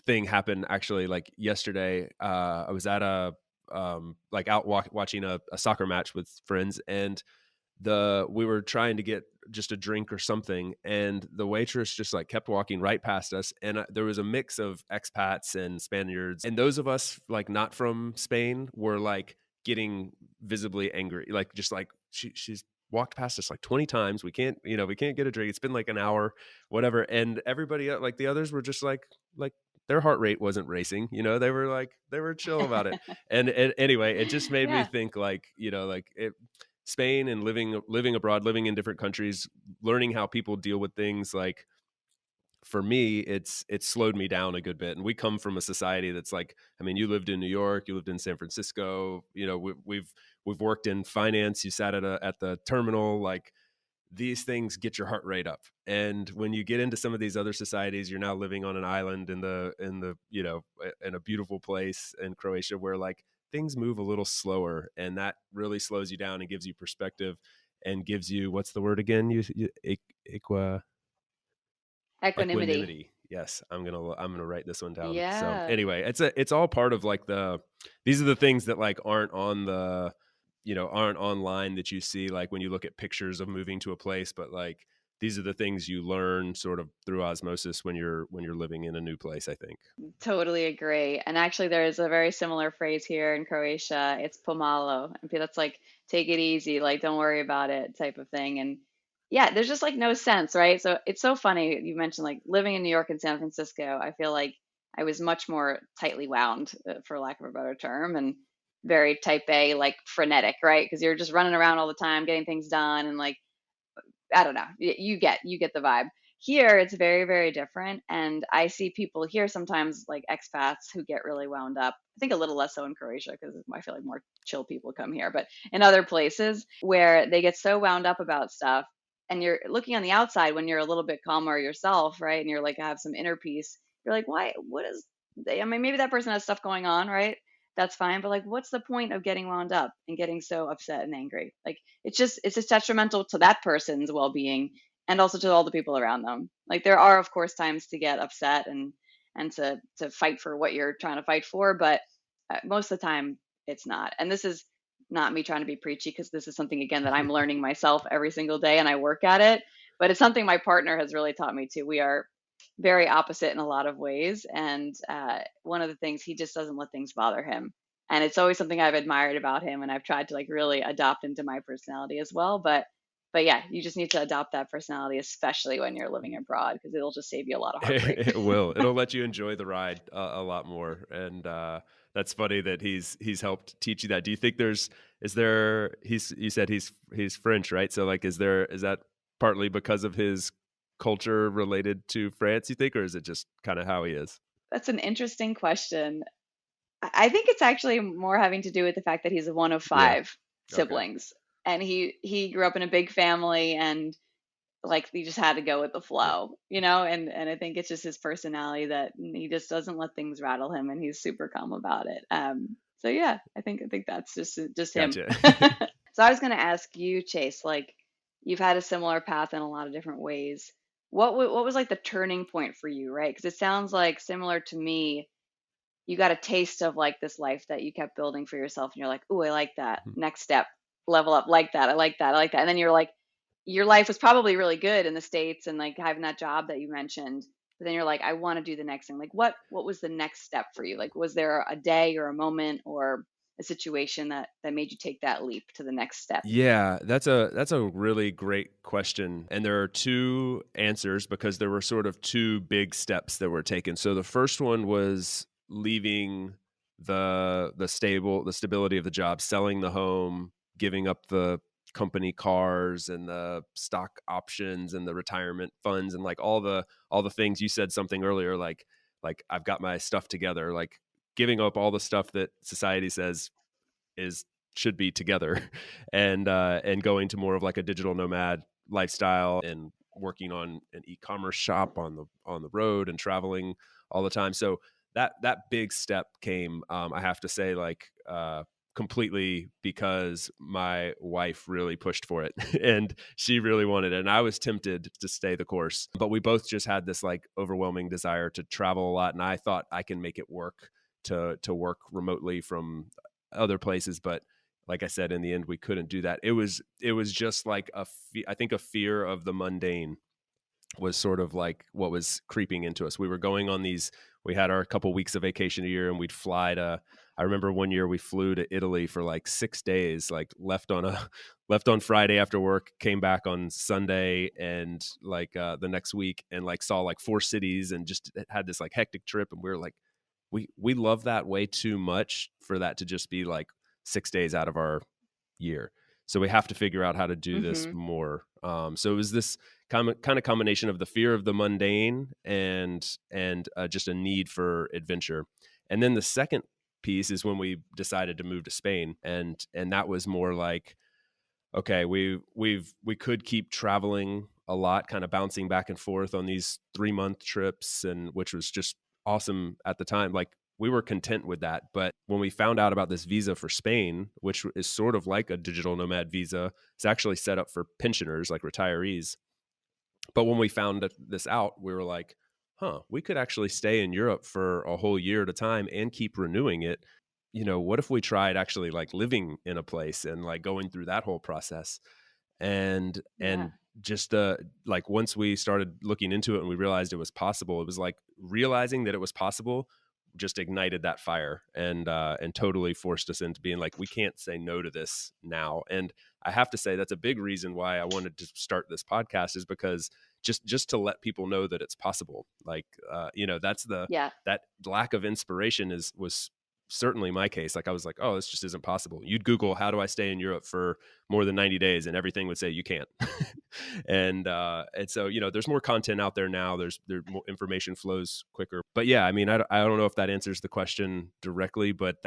thing happen actually, like yesterday. I was at a like out watching a soccer match with friends, and the we were trying to get just a drink or something, and the waitress just like kept walking right past us, and there was a mix of expats and Spaniards, and those of us like not from Spain were like getting visibly angry, like just like she's walked past us like 20 times, we can't get a drink, it's been like an hour, whatever. And everybody like the others were just like their heart rate wasn't racing, they were chill about it. And anyway, it just made me Yeah. think like, like it, Spain and living abroad, living in different countries, learning how people deal with things. Like for me, it's slowed me down a good bit. And we come from a society that's like, I mean, you lived in New York, you lived in San Francisco, we've worked in finance, you sat at the terminal, like these things get your heart rate up. And when you get into some of these other societies, you're now living on an island in a beautiful place in Croatia where like things move a little slower, and that really slows you down and gives you perspective and gives you, what's the word again? Equa Equanimity. Equanimity. Yes, I'm gonna write this one down. So Yeah. anyway, it's all part of like these are the things that like aren't online that you see like when you look at pictures of moving to a place, but like these are the things you learn sort of through osmosis when you're living in a new place, I think. Totally agree. And actually, there's a very similar phrase here in Croatia. It's pomalo. And that's like, take it easy, like, don't worry about it type of thing. And yeah, there's just like no sense, right? So it's so funny. You mentioned like living in New York and San Francisco. I feel like I was much more tightly wound, for lack of a better term, and very type A, like frenetic, right? Because you're just running around all the time, getting things done, and like I don't know. You get the vibe. Here, it's very, very different, and I see people here sometimes, like expats, who get really wound up. I think a little less so in Croatia because I feel like more chill people come here, but in other places where they get so wound up about stuff, and you're looking on the outside when you're a little bit calmer yourself, right? And you're like have some inner peace. You're like, why? What is? I mean, maybe that person has stuff going on, right? That's fine, but like, what's the point of getting wound up and getting so upset and angry? Like, it's just detrimental to that person's well-being and also to all the people around them. Like there are of course times to get upset and to fight for what you're trying to fight for, but most of the time it's not. And this is not me trying to be preachy because this is something again that I'm learning myself every single day and I work at it, but it's something my partner has really taught me too. We are very opposite in a lot of ways, and one of the things, he just doesn't let things bother him, and it's always something I've admired about him, and I've tried to like really adopt into my personality as well. But yeah, you just need to adopt that personality, especially when you're living abroad, because it'll just save you a lot of heartbreak. It will. It'll let you enjoy the ride a lot more, and that's funny that he's helped teach you that. Do you think is there? You said he's French, right? So like, is that partly because of his culture related to France? You think, or is it just kind of how he is? That's an interesting question. I think it's actually more having to do with the fact that he's one of Yeah. five Okay. siblings, and he grew up in a big family, and like he just had to go with the Yeah. flow, and I think it's just his personality that he just doesn't let things rattle him, and he's super calm about it. So yeah, I think that's just him. Gotcha. So I was going to ask you, Chase, like you've had a similar path in a lot of different ways. What was like the turning point for you, right? Because it sounds like similar to me, you got a taste of like this life that you kept building for yourself, and you're like, "Ooh, I like that. Next step, level up, like that. I like that. I like that." And then you're like, your life was probably really good in the States and like having that job that you mentioned. But then you're like, I want to do the next thing. Like what was the next step for you? Like was there a day or a moment or a situation that made you take that leap to the next step? Yeah, that's a really great question. And there are two answers because there were sort of two big steps that were taken. So the first one was leaving the stability of the job, selling the home, giving up the company cars and the stock options and the retirement funds and like all the things. You said something earlier like I've got my stuff together, like giving up all the stuff that society says is should be together and going to more of like a digital nomad lifestyle and working on an e-commerce shop on the road and traveling all the time. So that big step came, I have to say, like completely because my wife really pushed for it and she really wanted it and I was tempted to stay the course, but we both just had this like overwhelming desire to travel a lot and I thought I can make it work to work remotely from other places. But like I said, in the end, we couldn't do that. It was just like I think a fear of the mundane was sort of like what was creeping into us. We were going on these. We had our couple weeks of vacation a year, and we'd fly to. I remember one year we flew to Italy for like 6 days. Like left on Friday after work, came back on Sunday, and like the next week, and like saw like four cities, and just had this like hectic trip. And we were like, we love that way too much for that to just be like 6 days out of our year. So we have to figure out how to do this Mhm. more. So it was this kind of combination of the fear of the mundane and just a need for adventure. And then the second piece is when we decided to move to Spain, and that was more like, okay, we could keep traveling a lot, kind of bouncing back and forth on these 3-month trips, and which was just awesome at the time. Like we were content with that. But when we found out about this visa for Spain, which is sort of like a digital nomad visa, it's actually set up for pensioners, like retirees. But when we found this out, we were like, huh, we could actually stay in Europe for a whole year at a time and keep renewing it. What if we tried actually like living in a place and like going through that whole process? And Yeah. just like once we started looking into it and we realized it was possible, it was like realizing that it was possible just ignited that fire and totally forced us into being like, we can't say no to this now. And I have to say that's a big reason why I wanted to start this podcast, is because just to let people know that it's possible. Like that's the Yeah. that lack of inspiration was certainly my case. Like I was like, oh, this just isn't possible. You'd Google how do I stay in Europe for more than 90 days and everything would say you can't. And so there's more content out there now. There more information flows quicker. But yeah, I mean, I don't know if that answers the question directly, but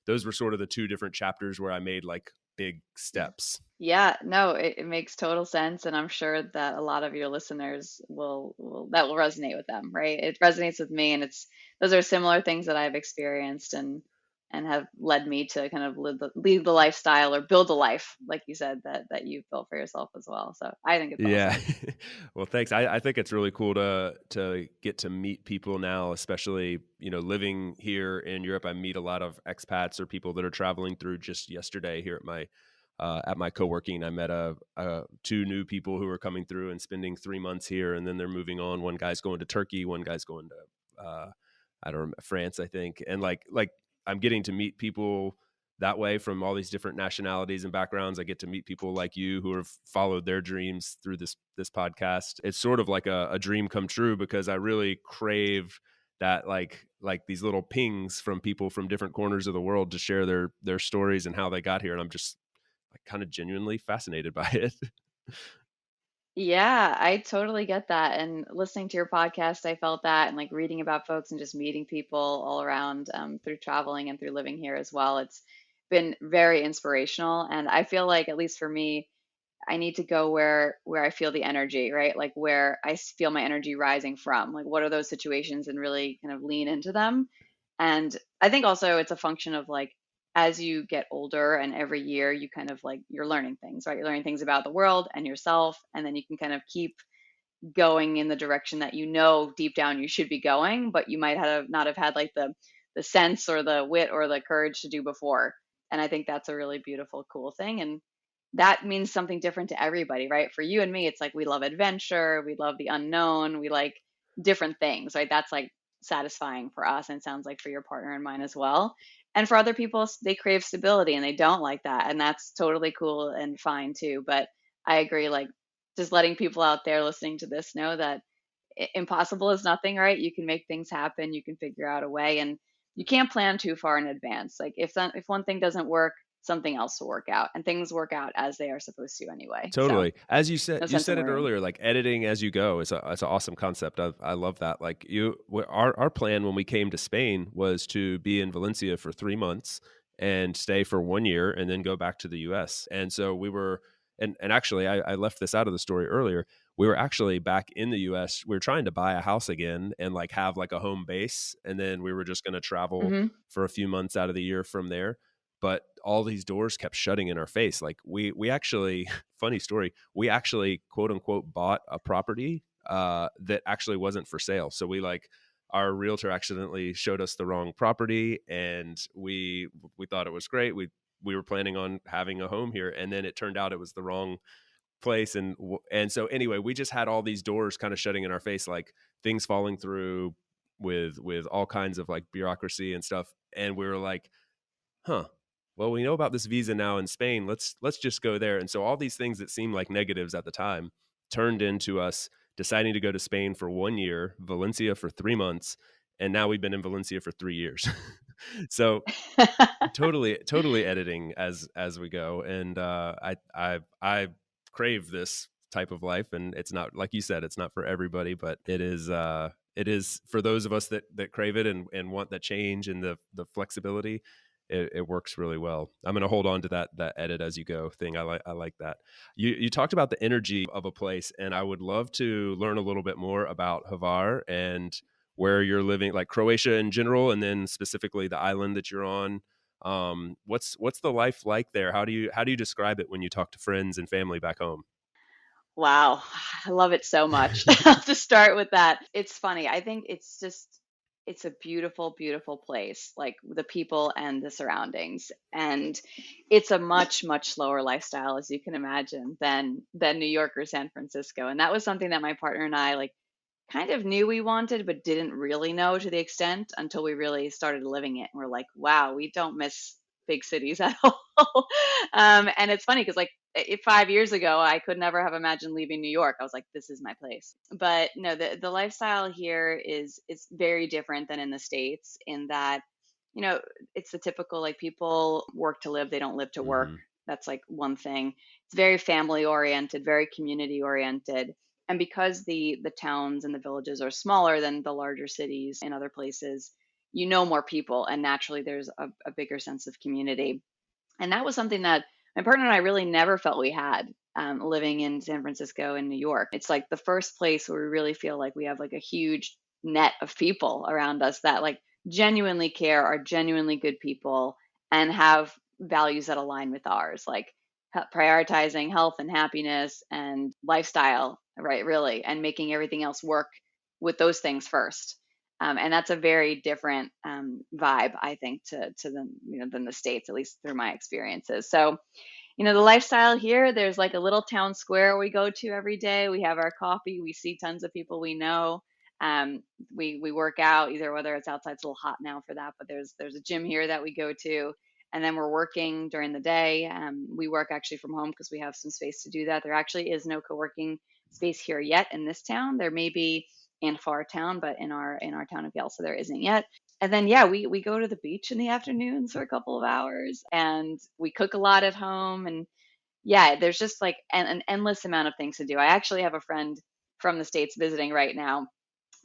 those were sort of the two different chapters where I made like big steps. Yeah, no, it makes total sense, and I'm sure that a lot of your listeners will that will resonate with them, right? It resonates with me, and it's those are similar things that I've experienced and have led me to kind of lead the lifestyle or build a life, like you said, that you've built for yourself as well. So I think it's Yeah. awesome. Well, thanks. I think it's really cool to get to meet people now, especially, living here in Europe. I meet a lot of expats or people that are traveling through. Just yesterday here at my co-working, I met two new people who are coming through and spending 3 months here, and then they're moving on. One guy's going to Turkey, one guy's going to I don't know, France, I think. And like I'm getting to meet people that way from all these different nationalities and backgrounds. I get to meet people like you who have followed their dreams through this podcast. It's sort of like a dream come true, because I really crave that, like these little pings from people from different corners of the world to share their stories and how they got here. And I'm just like kind of genuinely fascinated by it. Yeah, I totally get that. And listening to your podcast, I felt that, and like reading about folks and just meeting people all around through traveling and through living here as well. It's been very inspirational. And I feel like, at least for me, I need to go where I feel the energy, right? Like where feel my energy rising from. Like what are those situations, and really kind of lean into them. And I think also it's a function of like as you get older and every year you kind of like you're learning things, right? You're learning things about the world and yourself, and then you can kind of keep going in the direction that you know deep down you should be going, but you might have not have had like the sense or the wit or the courage to do before. And I think that's a really beautiful, cool thing. And that means something different to everybody, right? For you and me, it's like we love adventure, we love the unknown, we like different things, right? That's like satisfying for us, and it sounds like for your partner and mine as well. And for other people, they crave stability and they don't like that, and that's totally cool and fine too. But I agree, like just letting people out there listening to this know that impossible is nothing, right? You can make things happen, you can figure out a way, and you can't plan too far in advance. Like if one thing doesn't work, something else will work out, and things work out as they are supposed to anyway. So Totally. As no you sense in said it worrying. earlier, like editing as you go is it's an awesome concept. I love that. Like our plan when we came to Spain was to be in Valencia for 3 months and stay for 1 year and then go back to the US. And so we were, and actually I left this out of the story earlier. We were actually back in the US. We were trying to buy a house again and like have like a home base. And then we were just going to travel Hmm. for a few months out of the year from there. But all these doors kept shutting in our face. Like we actually, funny story, we actually quote unquote bought a property that actually wasn't for sale. So we like our realtor accidentally showed us the wrong property, and we thought it was great. We were planning on having a home here, and then it turned out it was the wrong place. And so anyway, we just had all these doors kind of shutting in our face, like things falling through with all kinds of like bureaucracy and stuff. And we were like, huh, well, we know about this visa now in Spain. Let's just go there. And so all these things that seemed like negatives at the time turned into us deciding to go to Spain for 1 year, Valencia for 3 months, and now we've been in Valencia for 3 years. So totally editing as we go. And I crave this type of life, and it's not, like you said, it's not for everybody, but it is for those of us that crave it and want that change and the flexibility. It works really well. I'm going to hold on to that edit as you go thing. I like that. You talked about the energy of a place, and I would love to learn a little bit more about Hvar and where you're living, like Croatia in general, and then specifically the island that you're on. What's the life like there? How do you describe it when you talk to friends and family back home? Wow, I love it so much. I'll just start with that. It's funny. I think it's just it's a beautiful, beautiful place, like the people and the surroundings. And it's a much, much slower lifestyle, as you can imagine, than New York or San Francisco. And that was something that my partner and I like kind of knew we wanted, but didn't really know to the extent until we really started living it. And we're like, wow, we don't miss big cities at all. And it's funny because, like, 5 years ago, I could never have imagined leaving New York. I was like, this is my place. But no, the lifestyle here is very different than in the States in that, you know, it's the typical like people work to live, they don't live to work. Hmm. That's like one thing. It's very family oriented, very community oriented, and because the towns and the villages are smaller than the larger cities in other places, you know more people, and naturally there's a bigger sense of community. And that was something that my partner and I really never felt we had, living in San Francisco and New York. It's like the first place where we really feel like we have like a huge net of people around us that like genuinely care, are genuinely good people, and have values that align with ours, like prioritizing health and happiness and lifestyle, right? Really, and making everything else work with those things first. And that's a very different vibe, I think, to the than the States, at least through my experiences. So, the lifestyle here, there's like a little town square we go to every day. We have our coffee. We see tons of people we know. Um, we work out, either whether it's outside. It's a little hot now for that, but there's a gym here that we go to, and then we're working during the day. We work actually from home because we have some space to do that. There actually is no co-working space here yet in this town. There may be in Hvar town, but in our town of Yelsa there isn't yet. And then yeah, we go to the beach in the afternoons for a couple of hours, and we cook a lot at home. And yeah, there's just like an endless amount of things to do. I actually have a friend from the States visiting right now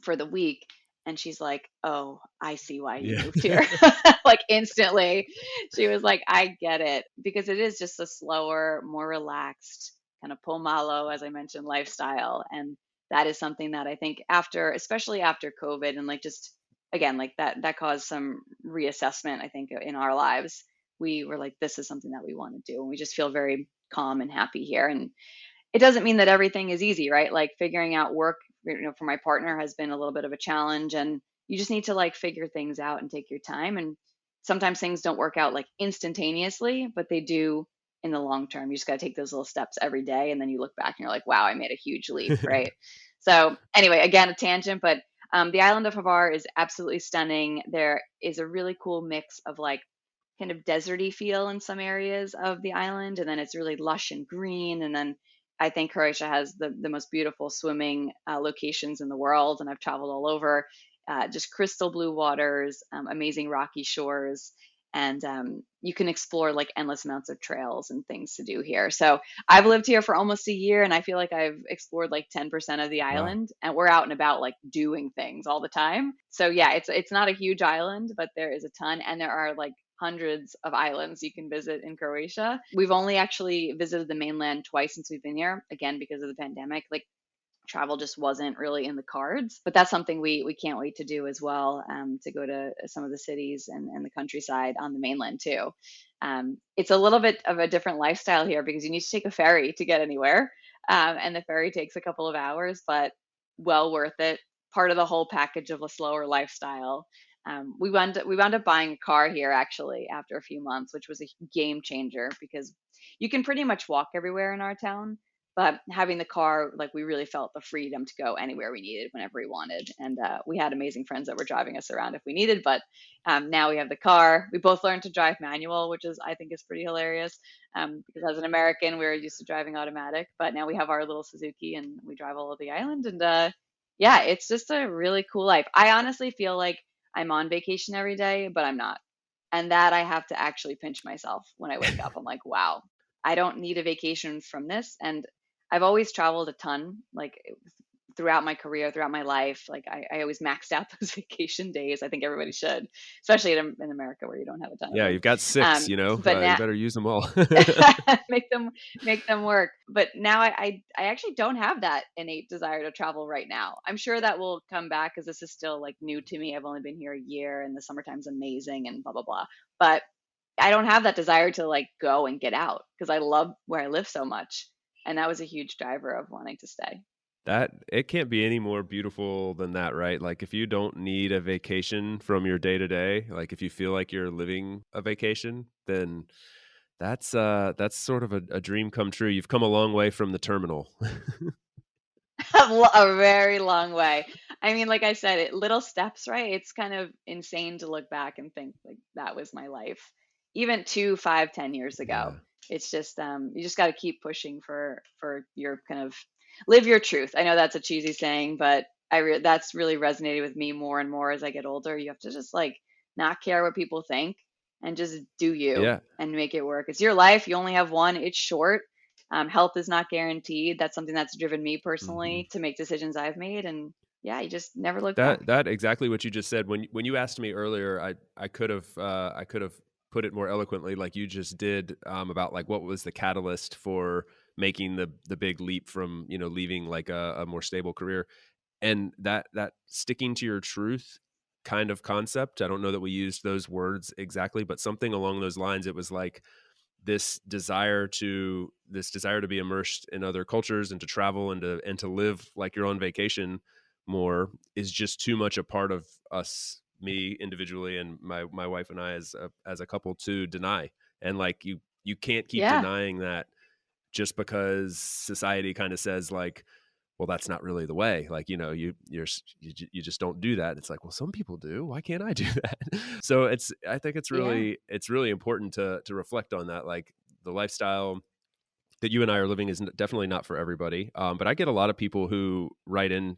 for the week, and she's like, "Oh, I see why you Yeah. moved here." Like instantly. She was like, "I get it." Because it is just a slower, more relaxed, kind of pomalo, as I mentioned, lifestyle. And that is something that I think after, especially after COVID, and like just again, like that caused some reassessment, I think, in our lives. We were like, this is something that we want to do. And we just feel very calm and happy here. And it doesn't mean that everything is easy, right? Like figuring out work, for my partner has been a little bit of a challenge, and you just need to like figure things out and take your time. And sometimes things don't work out like instantaneously, but they do in the long term. You just got to take those little steps every day, and then you look back and you're like, wow, I made a huge leap, right? So anyway, again, a tangent, but the island of Hvar is absolutely stunning. There is a really cool mix of like kind of deserty feel in some areas of the island, and then it's really lush and green. And then I think Croatia has the most beautiful swimming locations in the world, and I've traveled all over. Just crystal blue waters, amazing rocky shores, and you can explore like endless amounts of trails and things to do here. So I've lived here for almost a year, and I feel like I've explored like 10% of the Wow. island, and we're out and about like doing things all the time. So yeah, it's not a huge island, but there is a ton, and there are like hundreds of islands you can visit in Croatia. We've only actually visited the mainland twice since we've been here, again because of the pandemic. Like travel just wasn't really in the cards, but that's something we can't wait to do as well, to go to some of the cities and the countryside on the mainland too. It's a little bit of a different lifestyle here because you need to take a ferry to get anywhere, and the ferry takes a couple of hours, but well worth it. Part of the whole package of a slower lifestyle. We wound up buying a car here actually after a few months, which was a game changer because you can pretty much walk everywhere in our town, but having the car, like we really felt the freedom to go anywhere we needed, whenever we wanted. And we had amazing friends that were driving us around if we needed. But now we have the car. We both learned to drive manual, which is I think is pretty hilarious. Because as an American, we were used to driving automatic, but now we have our little Suzuki and we drive all over the island. And yeah, it's just a really cool life. I honestly feel like I'm on vacation every day, but I'm not. And that I have to actually pinch myself when I wake up. I'm like, wow, I don't need a vacation from this. And I've always traveled a ton, like throughout my career, throughout my life. Like I always maxed out those vacation days. I think everybody should, especially in America where you don't have a ton of Yeah, them. you've got six, But you now better use them all. make them make them work. But now I actually don't have that innate desire to travel right now. I'm sure that will come back because this is still like new to me. I've only been here a year, and the summertime's amazing and blah blah blah. But I don't have that desire to like go and get out because I love where I live so much. And that was a huge driver of wanting to stay. That it can't be any more beautiful than that, right? Like, if you don't need a vacation from your day to day, like, if you feel like you're living a vacation, then that's sort of a dream come true. You've come a long way from the terminal. A very long way. I mean, like I said, little steps, right? It's kind of insane to look back and think like that was my life, even 2, 5, 10 years ago. Yeah. It's just you just got to keep pushing for your kind of live your truth. I know that's a cheesy saying, but that's really resonated with me more and more as I get older. You have to just like not care what people think and just do you Yeah. and make it work. It's your life. You only have one. It's short. Health is not guaranteed. That's something that's driven me Mhm. personally to make decisions I've made. And yeah, you just never look back. That exactly what you just said. When you asked me earlier, I could have put it more eloquently like you just did, about, like, what was the catalyst for making the big leap from, leaving, like, a more stable career. And that sticking to your truth kind of concept, I don't know that we used those words exactly, but something along those lines. It was like this desire to be immersed in other cultures and to travel and to live like you're on vacation more is just too much a part of us, me individually, and my wife and I as a couple, to deny. And like you can't keep Yeah. denying that just because society kind of says, like, well, that's not really the way. Like, you just don't do that. It's like, well, some people do. Why can't I do that? So I think Yeah. it's really important to reflect on that. Like, the lifestyle that you and I are living is definitely not for everybody. But I get a lot of people who write in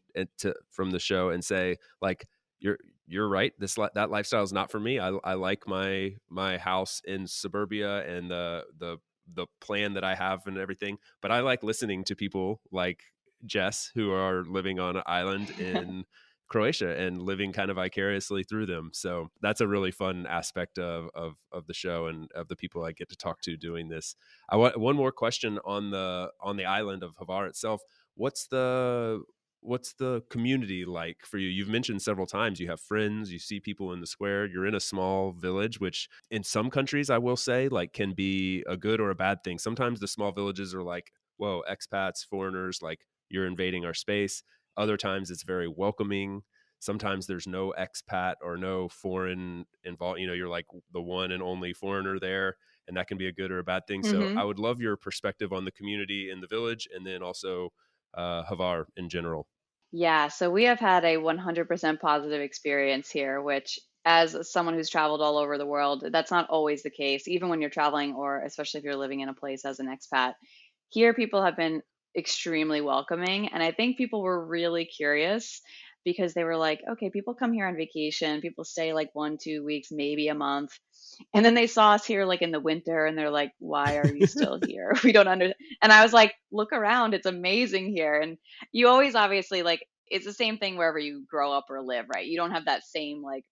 from the show and say, like, you're right. That lifestyle is not for me. I like my house in suburbia and the plan that I have and everything. But I like listening to people like Jess, who are living on an island in Croatia and living kind of vicariously through them. So that's a really fun aspect of the show and of the people I get to talk to doing this. I want one more question on the island of Hvar itself. What's the what's the community like for you? You've mentioned several times you have friends, you see people in the square. You're in a small village, which in some countries I will say, like, can be a good or a bad thing. Sometimes the small villages are like, whoa, expats, foreigners, like, you're invading our space. Other times it's very welcoming. Sometimes there's no expat or no foreign involved. You're like the one and only foreigner there, and that can be a good or a bad thing. So I Hmm. would love your perspective on the community in the village, and then also Havar in general. Yeah. So we have had a 100% positive experience here, which, as someone who's traveled all over the world, that's not always the case, even when you're traveling, or especially if you're living in a place as an expat. Here, people have been extremely welcoming. And I think people were really curious because they were like, okay, people come here on vacation, people stay like 1, 2 weeks, maybe a month. And then they saw us here like in the winter and they're like, why are you still here? We don't understand. And I was like, look around, it's amazing here. And you always obviously like, it's the same thing wherever you grow up or live, right? You don't have that same like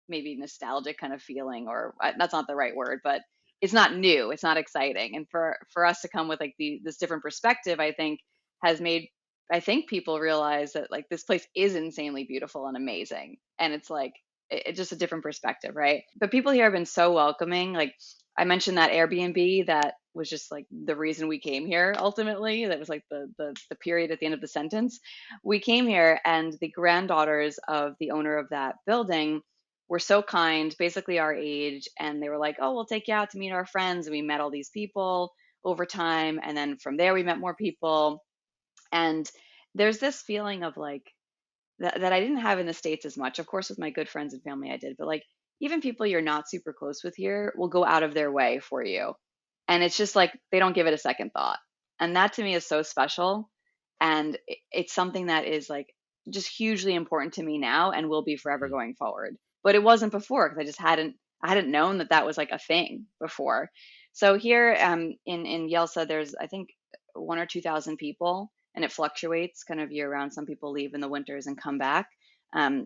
maybe nostalgic kind of feeling, or that's not the right word, but it's not new, it's not exciting. And for us to come with like this different perspective, I think has made, I think, people realize that like this place is insanely beautiful and amazing. And it's like it's just a different perspective, right? But people here have been so welcoming. Like I mentioned that Airbnb that was just like the reason we came here ultimately. That was like the period at the end of the sentence. We came here and the granddaughters of the owner of that building were so kind, basically our age, and they were like, "Oh, we'll take you out to meet our friends." And we met all these people over time, and then from there we met more people. And there's this feeling of like that I didn't have in the States as much. Of course, with my good friends and family, I did, but like even people you're not super close with here will go out of their way for you. And it's just like they don't give it a second thought. And that to me is so special. And it's something that is like just hugely important to me now and will be forever Mm. going forward. But it wasn't before because I hadn't known that that was like a thing before. So here in Yelsa, there's I think 1 or 2 thousand people, and it fluctuates kind of year round. Some people leave in the winters and come back.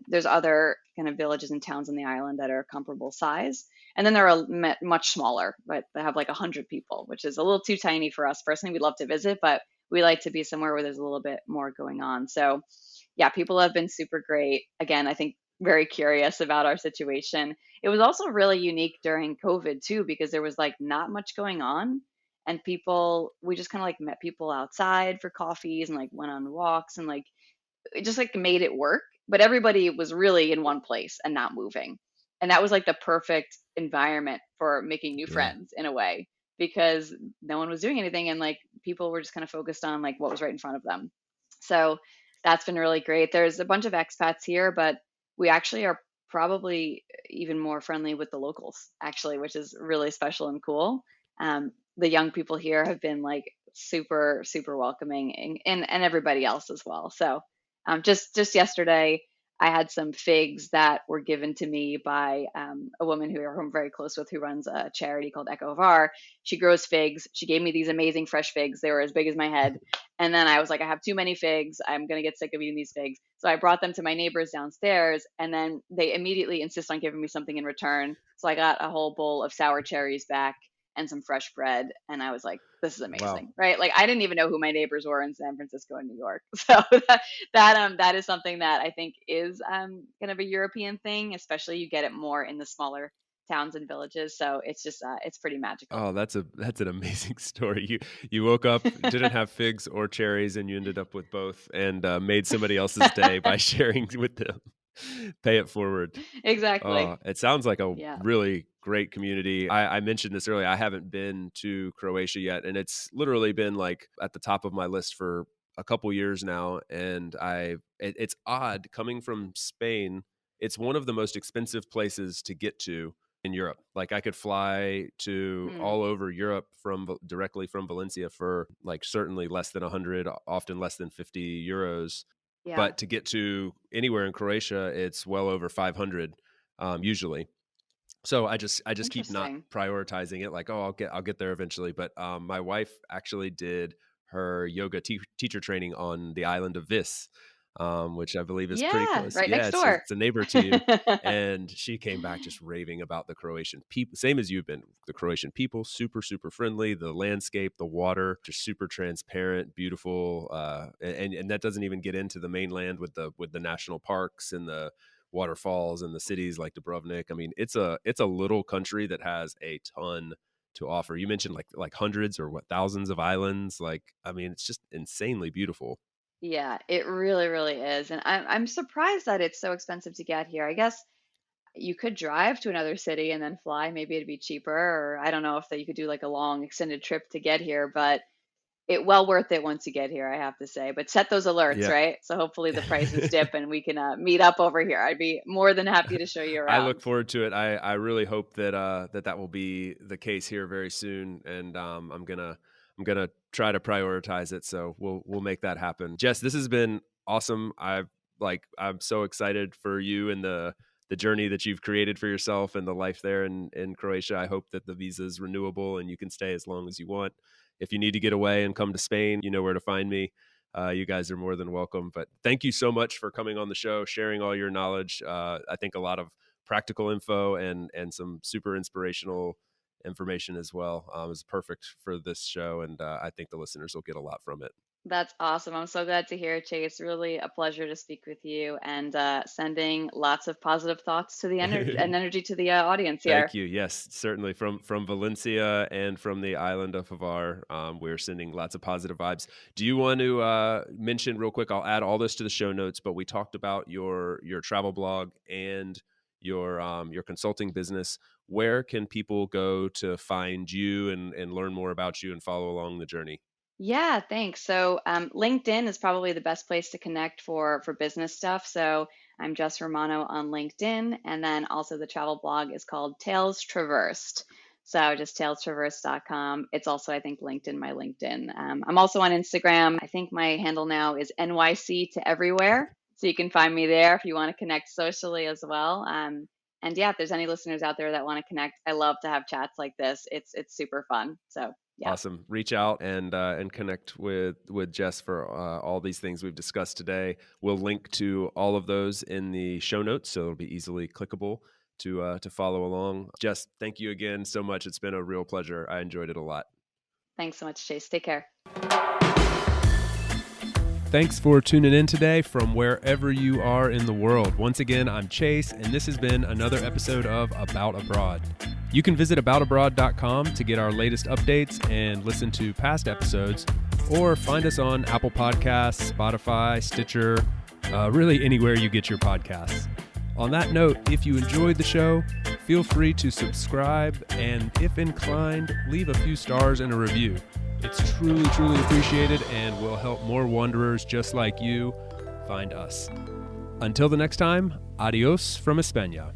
There's other kind of villages and towns on the island that are comparable size, and then there are much smaller, but they have like 100 people, which is a little too tiny for us personally. We'd love to visit, but we like to be somewhere where there's a little bit more going on. So, yeah, people have been super great. Again, I think very curious about our situation. It was also really unique during COVID too, because there was like not much going on. and we just kind of like met people outside for coffees and like went on walks and like it just like made it work. But everybody was really in one place and not moving. And that was like the perfect environment for making new Yeah. friends in a way because no one was doing anything and like people were just kind of focused on like what was right in front of them. So that's been really great. There's a bunch of expats here, but we actually are probably even more friendly with the locals, actually, which is really special and cool. The young people here have been like super, super welcoming and everybody else as well. So just yesterday, I had some figs that were given to me by a woman who I'm very close with, who runs a charity called Hvar. She grows figs. She gave me these amazing fresh figs. They were as big as my head. And then I was like, I have too many figs. I'm gonna get sick of eating these figs. So I brought them to my neighbors downstairs, and then they immediately insist on giving me something in return. So I got a whole bowl of sour cherries back and some fresh bread, and I was like, this is Wow. amazing, right? Like I didn't even know who my neighbors were in San Francisco and New York. So that is something that I think is kind of a European thing, especially you get it more in the smaller towns and villages. So it's just it's pretty magical. Oh, that's an amazing story. You woke up, didn't have figs or cherries, and you ended up with both, and made somebody else's day by sharing with them. Pay it forward. Oh, Exactly. it sounds like a Yeah. really great community. I mentioned this earlier. I haven't been to Croatia yet, and it's literally been like at the top of my list for a couple years now. And it's odd coming from Spain. It's one of the most expensive places to get to in Europe. Like I could fly to Mm, all over Europe directly from Valencia for like certainly less than 100, often less than 50 euros. yeah. But to get to anywhere in Croatia, it's well over 500 usually. So I just keep not Interesting. prioritizing it. Like, oh, I'll get there eventually. But my wife actually did her yoga teacher training on the island of Vis, which I believe is pretty Yeah, close. right Yeah, next it's door. it's a neighbor to you. And she came back just raving about the Croatian people, same as you've been. The Croatian people, super, super friendly. The landscape, the water, just super transparent, beautiful. And that doesn't even get into the mainland with the national parks and the waterfalls and the cities like Dubrovnik. I mean, it's a little country that has a ton to offer. You mentioned like hundreds or what thousands of islands. Like, I mean, it's just insanely beautiful. Yeah, it really, really is. And I'm surprised that it's so expensive to get here. I guess you could drive to another city and then fly. Maybe it'd be cheaper, or I don't know if that you could do like a long extended trip to get here, but it well worth it once you get here, I have to say. But set those alerts, Yeah. right? So hopefully the prices dip and we can meet up over here. I'd be more than happy to show you I look around. forward to it. I really hope that will be the case here very soon, and I'm gonna try to prioritize it. So we'll make that happen. Jess, this has been awesome. I'm so excited for you and the journey that you've created for yourself and the life there in Croatia. I hope that the visa is renewable and you can stay as long as you want. If you need to get away and come to Spain, you know where to find me. You guys are more than welcome. But thank you so much for coming on the show, sharing all your knowledge. I think a lot of practical info and some super inspirational information as well is perfect for this show, and I think the listeners will get a lot from it. That's awesome. I'm so glad to hear it, Chase. Really a pleasure to speak with you and sending lots of positive thoughts to the energy and energy to the audience Thank here. you. Yes, certainly from Valencia and from the island of Hvar, we're sending lots of positive vibes. Do you want to mention real quick? I'll add all this to the show notes, but we talked about your travel blog and your consulting business. Where can people go to find you and learn more about you and follow along the journey? Yeah, thanks. So LinkedIn is probably the best place to connect for business stuff. So I'm Jess Romano on LinkedIn, and then also the travel blog is called Tales Traversed. So just talestraversed.com. It's also, I think, linked in my LinkedIn. I'm also on Instagram. I think my handle now is NYC to everywhere. So you can find me there if you want to connect socially as well. And yeah, if there's any listeners out there that want to connect, I love to have chats like this. It's super fun. So yeah. Awesome. Reach out and connect with Jess for all these things we've discussed today. We'll link to all of those in the show notes, so it'll be easily clickable to follow along. Jess, thank you again so much. It's been a real pleasure. I enjoyed it a lot. Thanks so much, Chase. Take care. Thanks for tuning in today from wherever you are in the world. Once again, I'm Chase, and this has been another episode of About Abroad. You can visit aboutabroad.com to get our latest updates and listen to past episodes, or find us on Apple Podcasts, Spotify, Stitcher, really anywhere you get your podcasts. On that note, if you enjoyed the show, feel free to subscribe, and if inclined, leave a few stars and a review. It's truly, truly appreciated and will help more wanderers just like you find us. Until the next time, adios from España.